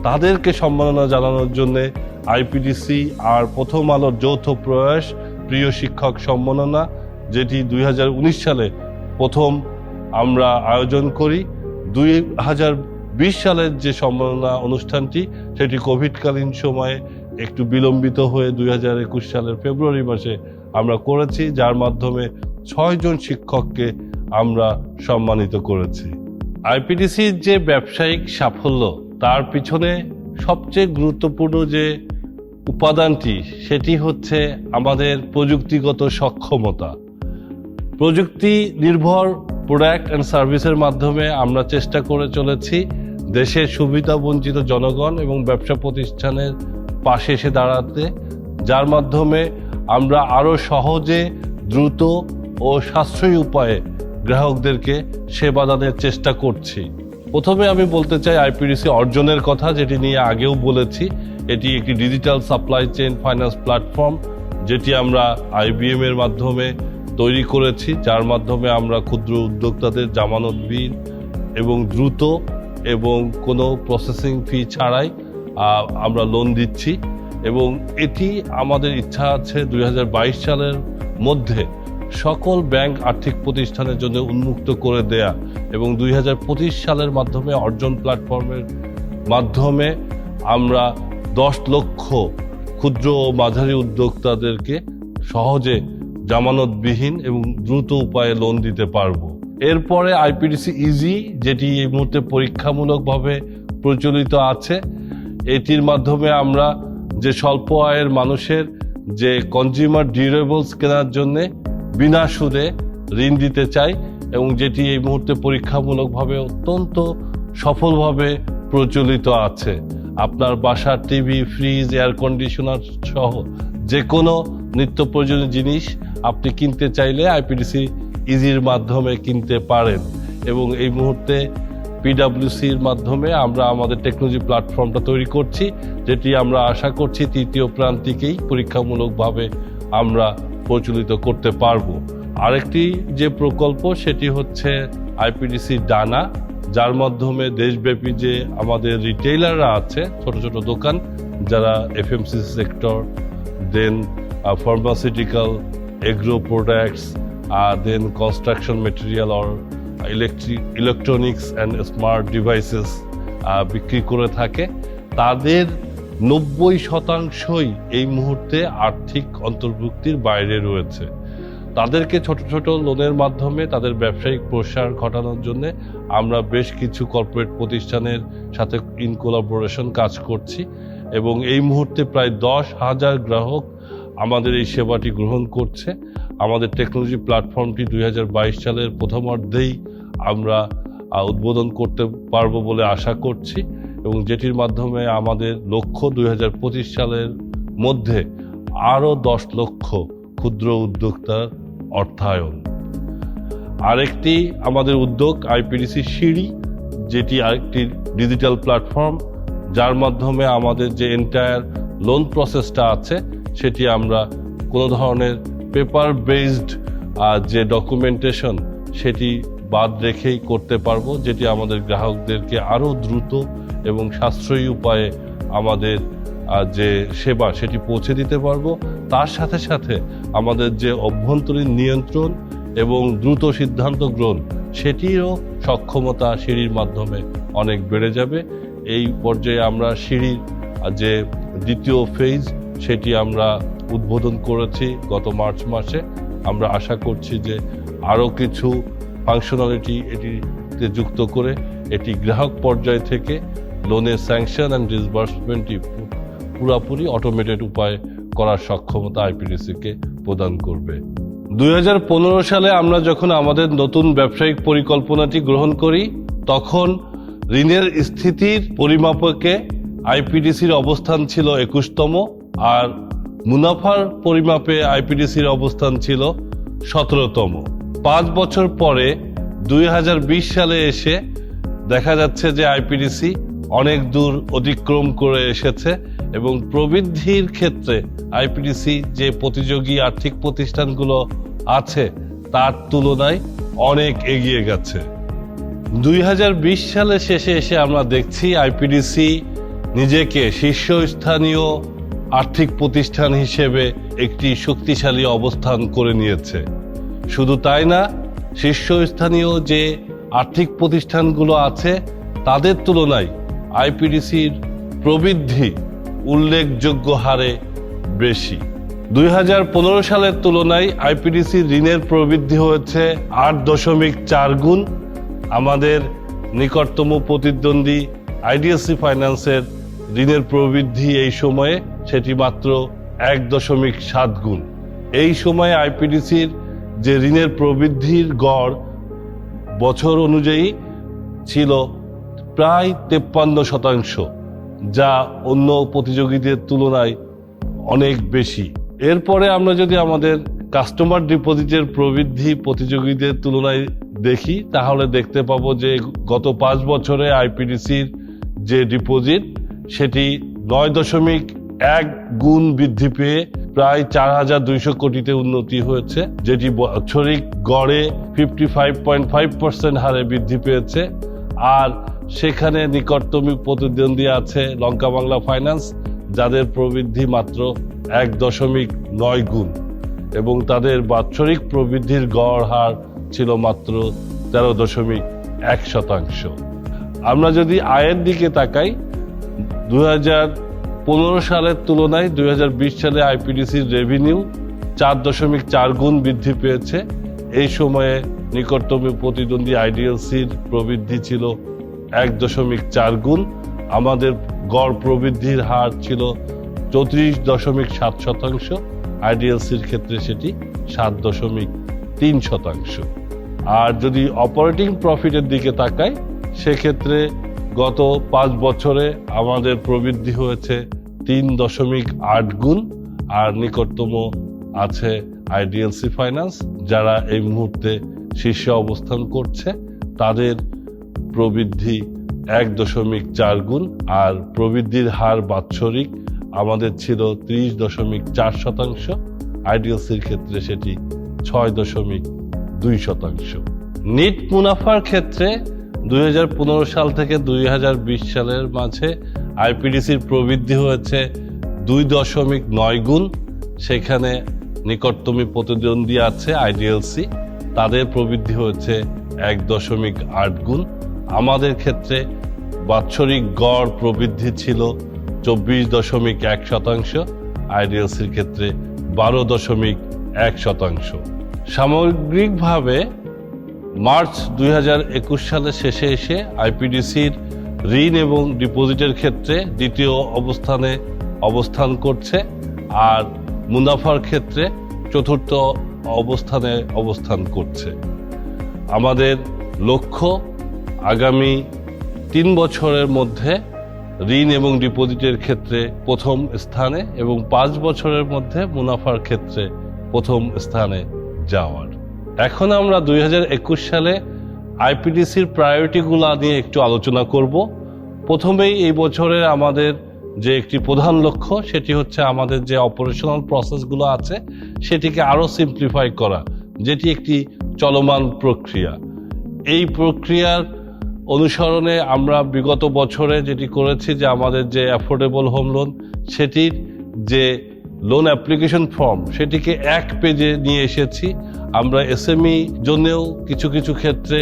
তাদেরকে সম্মাননা জানানোর জন্যে আইপিডিসি আর প্রথম আলোর যৌথ প্রয়াস প্রিয় শিক্ষক সম্মাননা, যেটি 2019 সালে প্রথম আমরা আয়োজন করি। 2020 সালের যে সম্মাননা অনুষ্ঠানটি, সেটি কোভিডকালীন সময়ে একটু বিলম্বিত হয়ে 2021 সালের ফেব্রুয়ারি মাসে আমরা করেছি, যার মাধ্যমে 6 জন শিক্ষককে আমরা সম্মানিত করেছি। আইপিডিসির যে ব্যবসায়িক সাফল্য, তার পিছনে সবচেয়ে গুরুত্বপূর্ণ যে উপাদানটি, সেটি হচ্ছে আমাদের প্রযুক্তিগত সক্ষমতা। প্রযুক্তি নির্ভর প্রোডাক্ট অ্যান্ড সার্ভিসের মাধ্যমে আমরা চেষ্টা করে চলেছি দেশের সুবিধা বঞ্চিত জনগণ এবং ব্যবসা প্রতিষ্ঠানের পাশে এসে দাঁড়াতে, যার মাধ্যমে আমরা আরও সহজে, দ্রুত ও সাশ্রয়ী উপায়ে গ্রাহকদেরকে সেবা দানের চেষ্টা করছি। প্রথমে আমি বলতে চাই আইপিডিসি অর্জনের কথা, যেটি নিয়ে আগেও বলেছি। এটি একটি digital supply chain finance platform, যেটি আমরা IBM এর মাধ্যমে তৈরি করেছি, যার মাধ্যমে আমরা ক্ষুদ্র উদ্যোক্তাদের জামানতবিহীন এবং দ্রুত এবং কোনো প্রসেসিং ফি ছাড়াই আমরা লোন দিচ্ছি। এবং এটি আমাদের ইচ্ছা আছে 2022 সালের মধ্যে সকল ব্যাংক আর্থিক প্রতিষ্ঠানের জন্য উন্মুক্ত করে দেয়া এবং 2025 সালের মাধ্যমে অর্জন প্ল্যাটফর্মের মাধ্যমে আমরা 10 লক্ষ ক্ষুদ্র ও মাঝারি উদ্যোক্তাদেরকে সহজে জামানতবিহীন এবং দ্রুত উপায়ে লোন দিতে পারবো। এরপরে আইপিডিসি ইজি, যেটি এই মুহূর্তে পরীক্ষামূলকভাবে প্রচলিত আছে, এটির মাধ্যমে আমরা যে স্বল্প আয়ের মানুষের যে কনজিউমার ডিউরেবলস কেনার জন্য বিনা সুদে ঋণ দিতে চাই, এবং যেটি এই মুহূর্তে পরীক্ষামূলকভাবে অত্যন্ত সফলভাবে প্রচলিত আছে। আপনার বাসার টিভি, ফ্রিজ, এয়ার কন্ডিশনার সহ যে কোনো নিত্য প্রয়োজনীয় জিনিস আপনি কিনতে চাইলে আইপিডিসি ইজির মাধ্যমে কিনতে পারেন। এবং এই মুহূর্তে পিডাব্লিউসির মাধ্যমে আমরা আমাদের টেকনোলজি প্ল্যাটফর্মটা তৈরি করছি, যেটি আমরা আশা করছি তৃতীয় প্রান্তিকেই পরীক্ষামূলকভাবে আমরা প্রচলিত করতে পারবো। আরেকটি যে প্রকল্প সেটি হচ্ছে আইপিডিসি ডানা, যার মাধ্যমে দেশব্যাপী যে আমাদের রিটেইলাররা আছে, ছোট ছোট দোকান যারা FMC sector, then pharmaceutical, agro products, then construction material or electronics and smart devices বিক্রি করে থাকে, তাদের 90% এই মুহূর্তে আর্থিক অন্তর্ভুক্তির বাইরে রয়েছে। তাদেরকে ছোট ছোট লোনের মাধ্যমে তাদের ব্যবসায়িক প্রসার ঘটানোর জন্য আমরা বেশ কিছু কর্পোরেট প্রতিষ্ঠানের সাথে ইন কোলাবোরেশন কাজ করছি, এবং এই মুহূর্তে প্রায় 10,000 গ্রাহক আমাদের এই সেবাটি গ্রহণ করছে। আমাদের টেকনোলজি প্ল্যাটফর্মটি 2022 সালের প্রথমার্ধেই আমরা উদ্বোধন করতে পারবো বলে আশা করছি, এবং যেটির মাধ্যমে আমাদের লক্ষ্য 2025 সালের মধ্যে আরও 10 লক্ষ ক্ষুদ্র উদ্যোক্তার অর্থায়ন। আরেকটি আমাদের উদ্যোগ আইপিডিসি সিঁড়ি, যেটি আরেকটি ডিজিটাল প্ল্যাটফর্ম, যার মাধ্যমে আমাদের যে এন্টায়ার লোন প্রসেসটা আছে সেটি আমরা কোনো ধরনের পেপার বেসড যে ডকুমেন্টেশন সেটি বাদ রেখেই করতে পারবো, যেটি আমাদের গ্রাহকদেরকে আরও দ্রুত এবং সাশ্রয়ী উপায়ে আমাদের যে সেবা সেটি পৌঁছে দিতে পারবো। তার সাথে সাথে আমাদের যে অভ্যন্তরীণ নিয়ন্ত্রণ এবং দ্রুত সিদ্ধান্ত গ্রহণ সেটিরও সক্ষমতা সিঁড়ির মাধ্যমে অনেক বেড়ে যাবে। এই পর্যায়ে আমরা সিঁড়ির যে দ্বিতীয় ফেজ সেটি আমরা উদ্বোধন করেছি গত মার্চ মাসে। আমরা আশা করছি যে আরও কিছু ফাংশনালিটি এটিতে যুক্ত করে এটি গ্রাহক পর্যায় থেকে লোনের স্যাংশন অ্যান্ড ডিসবার্সমেন্টটি পুরাপুরি অটোমেটেড উপায়ে করার সক্ষমতা আইপিডিসিকে প্রদান করবে। 2015 সালে আমরা যখন আমাদের নতুন ব্যবসায়িক পরিকল্পনাটি গ্রহণ করি, তখন ঋণের স্থিতির পরিমাপকে আইপিডিসির অবস্থান ছিল 21তম, আর মুনাফার পরিমাপে আইপিডিসির অবস্থান ছিল 17তম। 5 বছর পরে 2020 সালে এসে দেখা যাচ্ছে যে আইপিডিসি অনেক দূর অতিক্রম করে এসেছে, এবং প্রবৃদ্ধির ক্ষেত্রে আইপিডিসি যে প্রতিযোগী আর্থিক প্রতিষ্ঠানগুলো আছে তার তুলনায় অনেক এগিয়ে গেছে। 2020 সালের শেষে এসে আমরা দেখছি আইপিডিসি নিজেকে শীর্ষস্থানীয় আর্থিক প্রতিষ্ঠান হিসেবে একটি শক্তিশালী অবস্থান করে নিয়েছে। শুধু তাই না, শীর্ষস্থানীয় যে আর্থিক প্রতিষ্ঠানগুলো আছে তাদের তুলনায় আইপিডিসির প্রবৃদ্ধি উল্লেখযোগ্য হারে বেশি। 2015 সালের তুলনায় আইপিডিসির ঋণের প্রবৃদ্ধি হয়েছে 8.4 গুণ। আমাদের নিকটতম প্রতিদ্বন্দ্বী আইডিএফসি ফাইন্যান্সের ঋণের প্রবৃদ্ধি এই সময়ে সেটি মাত্র 1.7 গুণ। এই সময়ে আইপিডিসির যে ঋণের প্রবৃদ্ধির গড় বছর অনুযায়ী ছিল প্রায় 53%, যা অন্য প্রতিযোগীদের তুলনায় অনেক বেশি। এরপরে আমরা যদি আমাদের কাস্টমার ডিপোজিটের প্রবৃদ্ধি প্রতিযোগীদের তুলনায় দেখি, তাহলে দেখতে পাবো যে গত 5 বছরে আইপিডিসির যে ডিপোজিট সেটি 9.1 গুণ বৃদ্ধি পেয়ে প্রায় 4,200 কোটিতে উন্নতি হয়েছে, যেটি বাৎসরিক গড়ে 55.5% হারে বৃদ্ধি পেয়েছে। আর সেখানে নিকটতম প্রতিদ্বন্দ্বী আছে লঙ্কা বাংলা ফাইন্যান্স, যাদের প্রবৃদ্ধি মাত্র 1.9 গুণ, এবং তাদের বাৎসরিক প্রবৃদ্ধির গড় হার ছিল মাত্র 13.1%। আমরা যদি আয়ের দিকে তাকাই, 2015 সালের তুলনায় 2020 সালে আইপিডিসির রেভিনিউ 4.4 গুণ বৃদ্ধি পেয়েছে। এই সময়ে নিকটতম প্রতিদ্বন্দ্বী আইডিএলসির প্রবৃদ্ধি ছিল 1.4 গুণ। আমাদের গড় প্রবৃদ্ধির হার ছিল 34.7%, আইডিএলসির ক্ষেত্রে সেটি 7.3%। আর যদি অপারেটিং প্রফিটের দিকে তাকাই সেক্ষেত্রে গত 5 বছরে আমাদের প্রবৃদ্ধি হয়েছে 3.8 গুণ। আর নিকটতম আছে আইডিএলসি ফাইন্যান্স, যারা এই মুহূর্তে শীর্ষে অবস্থান করছে, তাদের প্রবৃদ্ধি 1.4 গুণ। আর প্রবৃদ্ধির হার বাৎসরিক আমাদের ছিল 30.4%, আইডিএলসির ক্ষেত্রে সেটি 6.2%। নিট মুনাফার ক্ষেত্রে 2015 সাল থেকে 2020 সালের মাঝে আইপিডিসির প্রবৃদ্ধি হয়েছে 2.9 গুণ। সেখানে নিকটতমী প্রতিদ্বন্দ্বী আছে আইডিএলসি, তাদের প্রবৃদ্ধি হয়েছে 1.8 গুণ। আমাদের ক্ষেত্রে বাৎসরিক গড় প্রবৃদ্ধি ছিল 24.1%, আইডিএলসির ক্ষেত্রে 12.1%। সামগ্রিকভাবে মার্চ 2021 সালের শেষে এসে আইপিডিসির ঋণ এবং ডিপোজিটের ক্ষেত্রে দ্বিতীয় অবস্থানে অবস্থান করছে, আর মুনাফার ক্ষেত্রে চতুর্থ অবস্থানে অবস্থান করছে। আমাদের লক্ষ্য আগামী 3 বছরের মধ্যে ঋণ এবং ডিপোজিটের ক্ষেত্রে প্রথম স্থানে এবং 5 বছরের মধ্যে মুনাফার ক্ষেত্রে প্রথম স্থানে যাওয়ার। এখন আমরা 2021 সালে আইপিডিসির প্রায়োরিটিগুলো নিয়ে একটু আলোচনা করব। প্রথমেই এই বছরের আমাদের যে একটি প্রধান লক্ষ্য সেটি হচ্ছে আমাদের যে অপারেশনাল প্রসেসগুলো আছে সেটিকে আরো সিম্পলিফাই করা, যেটি একটি চলমান প্রক্রিয়া। এই প্রক্রিয়ার অনুসরণে আমরা বিগত বছরে যেটি করেছি যে আমাদের যে অ্যাফোর্ডেবল হোম লোন সেটির যে লোন অ্যাপ্লিকেশন ফর্ম সেটিকে 1 পেজে নিয়ে এসেছি। আমরা এসএমই জন্যেও কিছু কিছু ক্ষেত্রে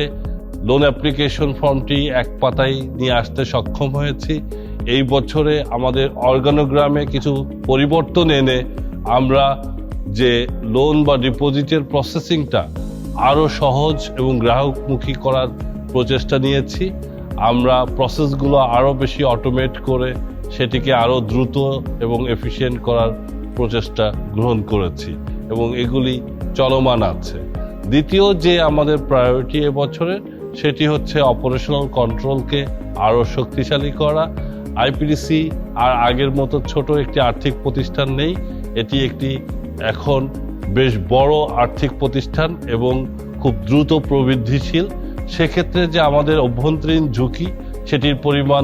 লোন অ্যাপ্লিকেশন ফর্মটি 1 পাতায় নিয়ে আসতে সক্ষম হয়েছি। এই বছরে আমাদের অর্গানোগ্রামে কিছু পরিবর্তন এনে আমরা যে লোন বা ডিপোজিটের প্রসেসিংটা আরও সহজ এবং গ্রাহকমুখী করার প্রচেষ্টা নিয়েছি। আমরা প্রসেসগুলো আরও বেশি অটোমেট করে সেটিকে আরও দ্রুত এবং এফিশিয়েন্ট করার প্রচেষ্টা গ্রহণ করেছি এবং এগুলি চলমান আছে। দ্বিতীয় যে আমাদের প্রায়োরিটি এবছরের সেটি হচ্ছে অপারেশনাল কন্ট্রোলকে আরও শক্তিশালী করা। আইপিডিসি আর আগের মতো ছোট একটি আর্থিক প্রতিষ্ঠান নেই, এটি একটি এখন বেশ বড় আর্থিক প্রতিষ্ঠান এবং খুব দ্রুত প্রবৃদ্ধিশীল। সেক্ষেত্রে যে আমাদের অভ্যন্তরীণ ঝুঁকি সেটির পরিমাণ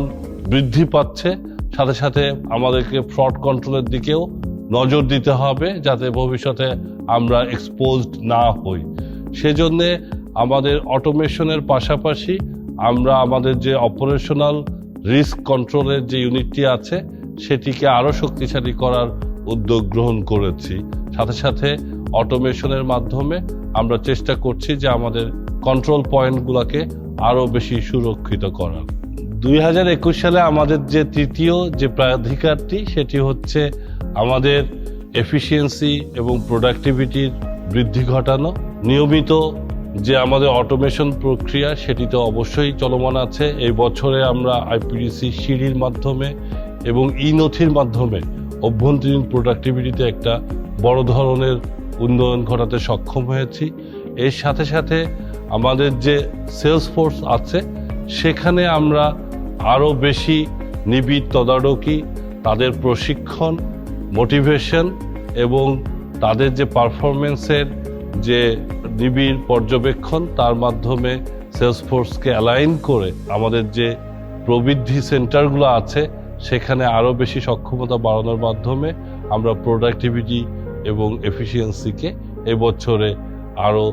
বৃদ্ধি পাচ্ছে, সাথে সাথে আমাদেরকে ফ্রড কন্ট্রোলের দিকেও নজর দিতে হবে যাতে ভবিষ্যতে আমরা এক্সপোজড না হই। সেজন্যে আমাদের অটোমেশনের পাশাপাশি আমরা আমাদের যে অপারেশনাল রিস্ক কন্ট্রোলের যে ইউনিটটি আছে সেটিকে আরও শক্তিশালী করার উদ্যোগ গ্রহণ করেছি। সাথে সাথে অটোমেশনের মাধ্যমে আমরা চেষ্টা করছি যে আমাদের কন্ট্রোল পয়েন্টগুলোকে আরও বেশি সুরক্ষিত করার। 2021 সালে আমাদের যে তৃতীয় যে প্রাধিকারটি সেটি হচ্ছে আমাদের এফিসিয়েন্সি এবং প্রোডাক্টিভিটির বৃদ্ধি ঘটানো। নিয়মিত যে আমাদের অটোমেশন প্রক্রিয়া সেটি তো অবশ্যই চলমান আছে। এই বছরে আমরা আইপিডিসি সিঁড়ির মাধ্যমে এবং ই নথির মাধ্যমে অভ্যন্তরীণ প্রোডাক্টিভিটিতে একটা বড় ধরনের উন্নয়ন ঘটাতে সক্ষম হয়েছি। এর সাথে সাথে আমাদের যে সেলস ফোর্স আছে সেখানে আমরা আরও বেশি নিবিড় তদারকি, তাদের প্রশিক্ষণ, মোটিভেশন এবং তাদের যে পারফরমেন্সের যে নিবিড় পর্যবেক্ষণ তার মাধ্যমে সেলস ফোর্সকে অ্যালাইন করে আমাদের যে প্রবৃদ্ধি সেন্টারগুলো আছে সেখানে আরও বেশি সক্ষমতা বাড়ানোর মাধ্যমে আমরা প্রোডাক্টিভিটি এবং এফিসিয়েন্সিকে এবছরে আরও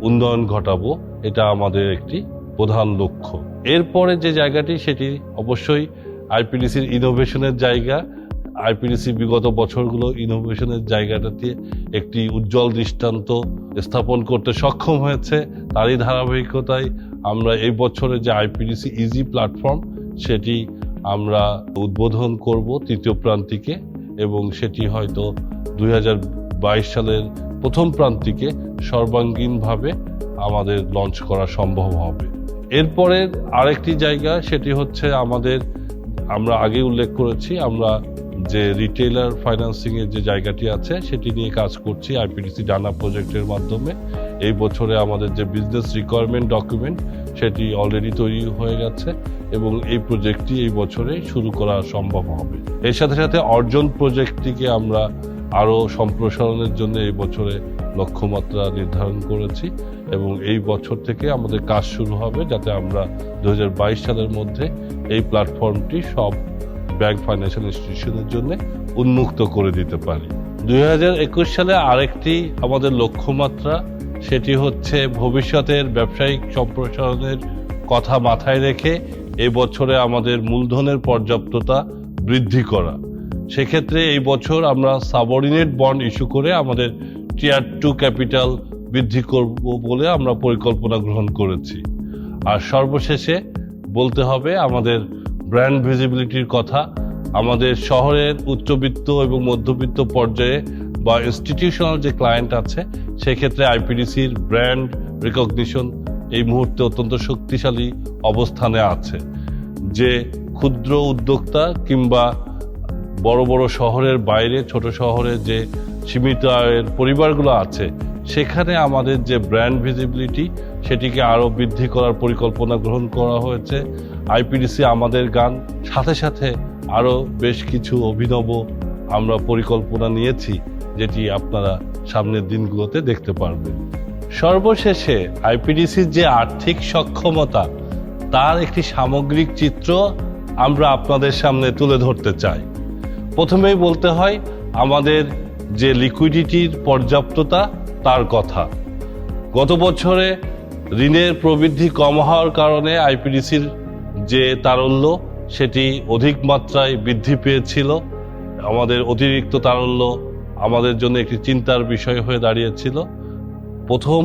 উন্নয়ন ঘটাবো। এটা আমাদের একটি প্রধান লক্ষ্য। এরপরে যে জায়গাটি সেটি অবশ্যই আইপিডিসির ইনোভেশনের জায়গা। আইপিডিসি বিগত বছরগুলো ইনোভেশনের জায়গাটাতে একটি উজ্জ্বল দৃষ্টান্ত স্থাপন করতে সক্ষম হয়েছে। তারই ধারাবাহিকতায় আমরা এই বছরে যে আইপিডিসি ইজি প্ল্যাটফর্ম সেটি আমরা উদ্বোধন করব তৃতীয় প্রান্তিকে এবং সেটি হয়তো 2022 সালের প্রথম প্রান্তিকে সর্বাঙ্গীনভাবে আমাদের লঞ্চ করা সম্ভব হবে। এরপরে আরেকটি জায়গা সেটি হচ্ছে আমরা আগে উল্লেখ করেছি আমরা যে রিটেইলার ফাইন্যান্সিংয়ের যে জায়গাটি আছে সেটি নিয়ে কাজ করছি আইপিডিসি ডানা প্রজেক্টের মাধ্যমে। এই বছরে আমাদের যে বিজনেস রিকোয়ারমেন্ট ডকুমেন্ট সেটি অলরেডি তৈরি হয়ে গেছে এবং এই প্রজেক্টটি এই বছরে শুরু করা সম্ভব হবে। এর সাথে সাথে অর্জন প্রজেক্টটিকে আমরা আরও সম্প্রসারণের জন্য এই বছরে লক্ষ্যমাত্রা নির্ধারণ করেছি এবং এই বছর থেকে আমাদের কাজ শুরু হবে যাতে আমরা 2022 সালের মধ্যে এই প্ল্যাটফর্মটি সব ব্যাংক ফাইন্যান্সিয়াল ইনস্টিটিউশনের জন্য উন্মুক্ত করে দিতে পারি। 2021 সালে আরেকটি আমাদের লক্ষ্যমাত্রা, সেটি হচ্ছে ভবিষ্যতের ব্যবসায়িক সম্প্রসারণের কথা মাথায় রেখে এই বছরে আমাদের মূলধনের পর্যাপ্ততা বৃদ্ধি করা। সেক্ষেত্রে এই বছর আমরা সাবঅর্ডিনেট বন্ড ইস্যু করে আমাদের টিয়ার 2 ক্যাপিটাল বৃদ্ধি করব বলে আমরা পরিকল্পনা গ্রহণ করেছি। আর সর্বশেষে বলতে হবে আমাদের ব্র্যান্ড ভিজিবিলিটির কথা। আমাদের শহরের উচ্চবিত্ত এবং মধ্যবিত্ত পর্যায়ে বা ইনস্টিটিউশনাল যে ক্লায়েন্ট আছে সেক্ষেত্রে আইপিডিসির ব্র্যান্ড রিকগনিশন এই মুহূর্তে অত্যন্ত শক্তিশালী অবস্থানে আছে। যে ক্ষুদ্র উদ্যোক্তা কিংবা বড় বড় শহরের বাইরে ছোট শহরে যে সীমিত আয়ের পরিবারগুলো আছে সেখানে আমাদের যে ব্র্যান্ড ভিজিবিলিটি সেটিকে আরও বৃদ্ধি করার পরিকল্পনা গ্রহণ করা হয়েছে। আইপিডিসি আমাদের গান সাথে সাথে আরও বেশ কিছু অভিনব আমরা পরিকল্পনা নিয়েছি যেটি আপনারা সামনের দিনগুলোতে দেখতে পারবেন। সর্বশেষে আইপিডিসির যে আর্থিক সক্ষমতা তার একটি সামগ্রিক চিত্র আমরা আপনাদের সামনে তুলে ধরতে চাই। প্রথমেই বলতে হয় আমাদের যে লিকুইডিটির পর্যাপ্ততা তার কথা। গত বছরে ঋণের প্রবৃদ্ধি কম হওয়ার কারণে আইপিডিসির যে তারল্য সেটি অধিক মাত্রায় বৃদ্ধি পেয়েছিল। আমাদের অতিরিক্ত তারল্য আমাদের জন্য একটি চিন্তার বিষয় হয়ে দাঁড়িয়েছিল। প্রথম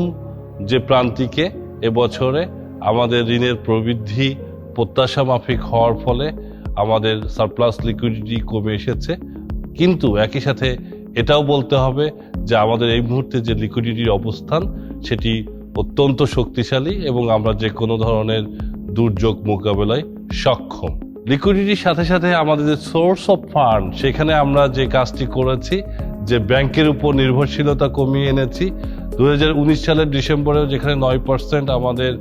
যে প্রান্তিকে এবছরে আমাদের ঋণের প্রবৃদ্ধি প্রত্যাশা মাফিক হওয়ার ফলে আমাদের সারপ্লাস লিকুইডিটি কমে এসেছে, কিন্তু একই সাথে এটাও বলতে হবে যে আমাদের এই মুহূর্তে যে লিকুইডিটির অবস্থান সেটি অত্যন্ত শক্তিশালী এবং আমরা যে কোনো ধরনের দুর্যোগ মোকাবেলায় সক্ষম। লিকুইডিটির সাথে সাথে আমাদের যে সোর্স অফ ফান্ড সেখানে আমরা যে কাজটি করেছি যে ব্যাংকের উপর নির্ভরশীলতা কমিয়ে এনেছি। 2019 সালের ডিসেম্বরেও যেখানে 9% আমাদের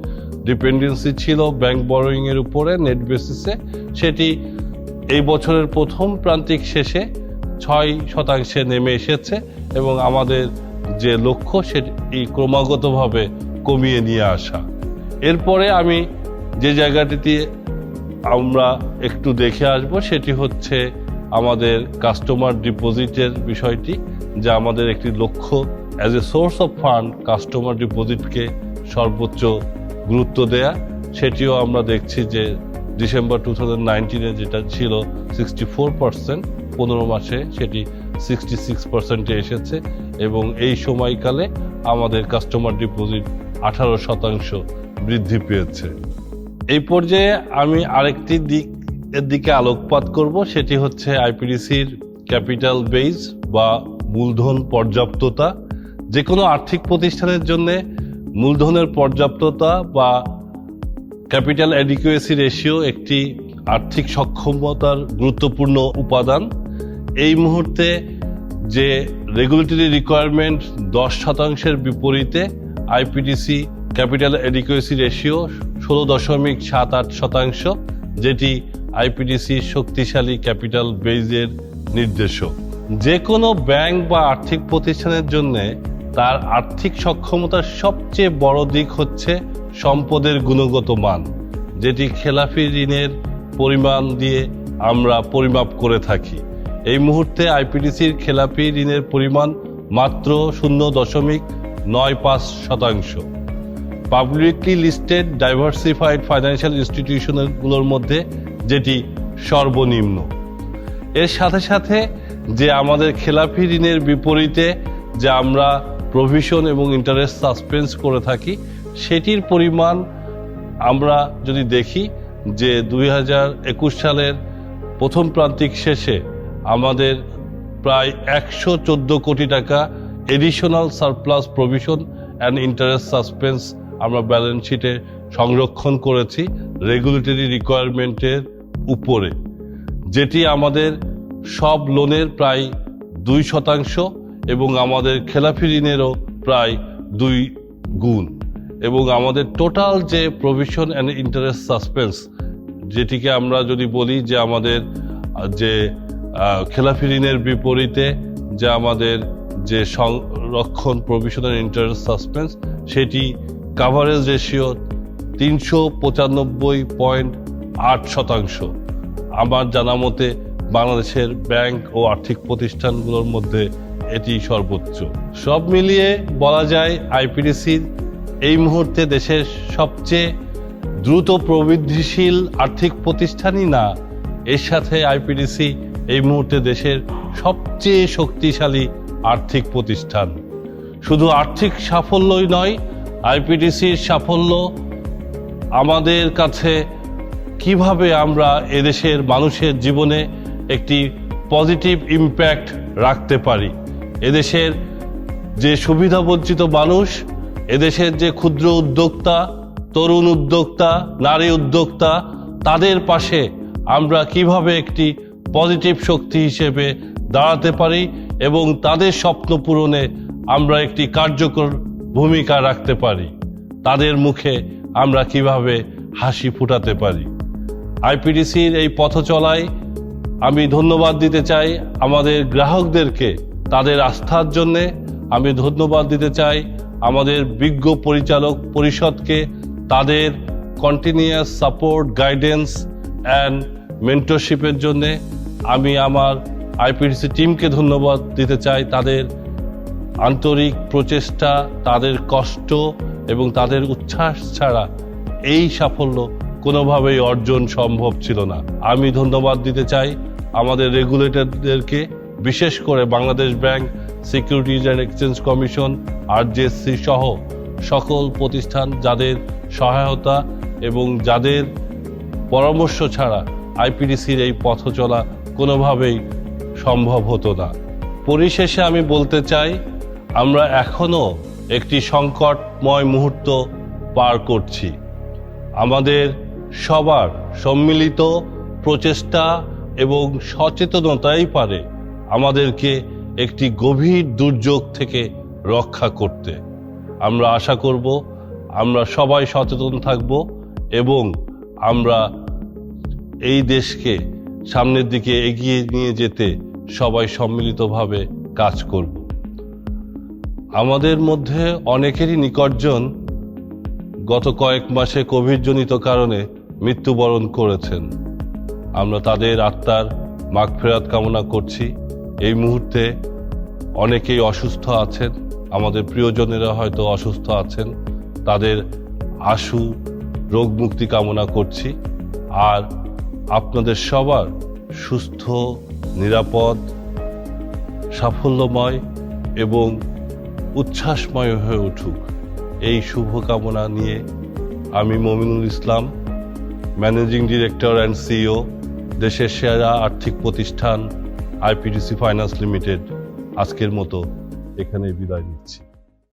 ডিপেন্ডেন্সি ছিল ব্যাংক বরোয়িং এর উপরে নেট বেসিসে, সেটি এই বছরের প্রথম প্রান্তিক শেষে 6% নেমে এসেছে এবং আমাদের যে লক্ষ্য সেটি ক্রমাগতভাবে কমিয়ে নিয়ে আসা। এরপরে আমি যে জায়গাটিতে আমরা একটু দেখে আসব সেটি হচ্ছে আমাদের কাস্টমার ডিপোজিটের বিষয়টি, যা আমাদের একটি লক্ষ্য as a source of fund customer ডিপোজিটকে সর্বোচ্চ গুরুত্ব দেয়া। সেটিও আমরা দেখছি যে ডিসেম্বর 2019-এ যেটা ছিল 64%, 15 মাসে সেটি 66%-এ এসেছে এবং এই সময়কালে আমাদের কাস্টমার ডিপোজিট 18% বৃদ্ধি পেয়েছে। এই পর্যায়ে আমি আরেকটি এর দিকে আলোকপাত করব, সেটি হচ্ছে আইপিডিসির ক্যাপিটাল বেজ বা মূলধন পর্যাপ্ততা। যে কোনো আর্থিক প্রতিষ্ঠানের জন্য মূলধনের পর্যাপ্ততা বা ক্যাপিটাল অ্যাডিকুয়েসি রেশিও একটি আর্থিক সক্ষমতার গুরুত্বপূর্ণ উপাদান। এই মুহূর্তে যে রেগুলেটরি রিকোয়ারমেন্ট 10%-এর বিপরীতে আইপিডিসি ক্যাপিটাল অ্যাডিকুয়েসি রেশিও 16.78%, যেটি আইপিডিসির শক্তিশালী ক্যাপিটাল বেজের নির্দেশক। যে কোনো ব্যাংক বা আর্থিক প্রতিষ্ঠানের জন্য তার আর্থিক সক্ষমতার সবচেয়ে বড় দিক হচ্ছে সম্পদের গুণগত মান, যেটি খেলাপি ঋণের পরিমাণ দিয়ে আমরা পরিমাপ করে থাকি। এই মুহূর্তে আইপিডিসির খেলাপি ঋণের পরিমাণ মাত্র 0.95%। পাবলিকলি লিস্টেড ডাইভার্সিফাইড ফাইন্যান্সিয়াল ইনস্টিটিউশনগুলোর মধ্যে যেটি সর্বনিম্ন। এর সাথে সাথে যে আমাদের খেলাপি ঋণের বিপরীতে যে আমরা প্রভিশন এবং ইন্টারেস্ট সাসপেন্স করে থাকি সেটির পরিমাণ আমরা যদি দেখি যে 2021 সালের প্রথম প্রান্তিক শেষে আমাদের প্রায় 114 কোটি টাকা additional surplus provision and interest suspense আমরা ব্যালেন্স শিটে সংরক্ষণ করেছি রেগুলেটরি রিকোয়ারমেন্টের উপরে, যেটি আমাদের সব লোনের প্রায় 2% এবং আমাদের খেলাপি ঋণেরও প্রায় 2 গুণ, এবং আমাদের টোটাল যে প্রভিশন অ্যান্ড ইন্টারেস্ট সাসপেন্স, যেটিকে আমরা যদি বলি যে আমাদের যে খেলাপি ঋণের বিপরীতে যে আমাদের যে সংরক্ষণ প্রভিশন অ্যান্ড ইন্টারেস্ট সাসপেন্স, সেটি কাভারেজ রেশিও 395.8%। আমার জানা মতে বাংলাদেশের ব্যাংক ও আর্থিক প্রতিষ্ঠানগুলোর মধ্যে এটি সর্বোচ্চ। সব মিলিয়ে বলা যায় আইপিডিসি এই মুহূর্তে দেশের সবচেয়ে দ্রুত প্রবৃদ্ধিশীল আর্থিক প্রতিষ্ঠানই না, এর সাথে আইপিডিসি এই মুহূর্তে দেশের সবচেয়ে শক্তিশালী আর্থিক প্রতিষ্ঠান। শুধু আর্থিক সাফল্যই নয়, আইপিডিসির সাফল্য আমাদের কাছে কিভাবে আমরা এদেশের মানুষের জীবনে একটি পজিটিভ ইম্প্যাক্ট রাখতে পারি, এদেশের যে সুবিধাবঞ্চিত মানুষ, এদেশের যে ক্ষুদ্র উদ্যোক্তা, তরুণ উদ্যোক্তা, নারী উদ্যোক্তা, তাদের পাশে আমরা কিভাবে একটি পজিটিভ শক্তি হিসেবে দাঁড়াতে পারি এবং তাদের স্বপ্ন পূরণে আমরা একটি কার্যকর ভূমিকা রাখতে পারি, তাদের মুখে আমরা কিভাবে হাসি ফুটাতে পারি। আইপিডিসির এই পথ চলায় আমি ধন্যবাদ দিতে চাই আমাদের গ্রাহকদেরকে তাদের আস্থার জন্যে। আমি ধন্যবাদ দিতে চাই আমাদের বিজ্ঞ পরিচালক পরিষদকে তাদের কন্টিনিউয়াস সাপোর্ট, গাইডেন্স অ্যান্ড মেন্টরশিপের জন্যে। আমি আমার আইপিডিসি টিমকে ধন্যবাদ দিতে চাই তাদের আন্তরিক প্রচেষ্টা, তাদের কষ্ট এবং তাদের উচ্ছ্বাস ছাড়া এই সাফল্য কোনোভাবেই অর্জন সম্ভব ছিল না। আমি ধন্যবাদ দিতে চাই আমাদের রেগুলেটরদেরকে, বিশেষ করে Bangladesh bank, securities and exchange commission, আরজেএসসি সহ সকল প্রতিষ্ঠান যাদের সহায়তা এবং যাদের পরামর্শ ছাড়া আইপিডিসির এই পথ চলা কোনোভাবেই সম্ভব হতো না। পরিশেষে আমি বলতে চাই, আমরা এখনো একটি সংকটময় মুহূর্ত পার করছি। আমাদের সবার সম্মিলিত প্রচেষ্টা এবং সচেতনতাই পারে আমাদেরকে একটি গভীর দুর্যোগ থেকে রক্ষা করতে। আমরা আশা করব আমরা সবাই সচেতন থাকব এবং আমরা এই দেশকে সামনের দিকে এগিয়ে নিয়ে যেতে সবাই সম্মিলিতভাবে কাজ করব। আমাদের মধ্যে অনেকেরই নিকটজন গত কয়েক মাসে কোভিডজনিত কারণে মৃত্যুবরণ করেছেন। আমরা তাদের আত্মার মাগফিরাত কামনা করছি। এই মুহূর্তে অনেকেই অসুস্থ আছেন, আমাদের প্রিয়জনেরা হয়তো অসুস্থ আছেন, তাদের আশু রোগ মুক্তি কামনা করছি। আর আপনাদের সবার সুস্থ, নিরাপদ, সাফল্যময় এবং উচ্ছ্বাসময় হয়ে উঠুক, এই শুভকামনা নিয়ে আমি মমিনুল ইসলাম, ম্যানেজিং ডিরেক্টর অ্যান্ড সিইও, দেশের সেরা আর্থিক প্রতিষ্ঠান আইপিডিসি ফাইন্যান্স লিমিটেড, আজকের মতো এখানেই বিদায় নিচ্ছি।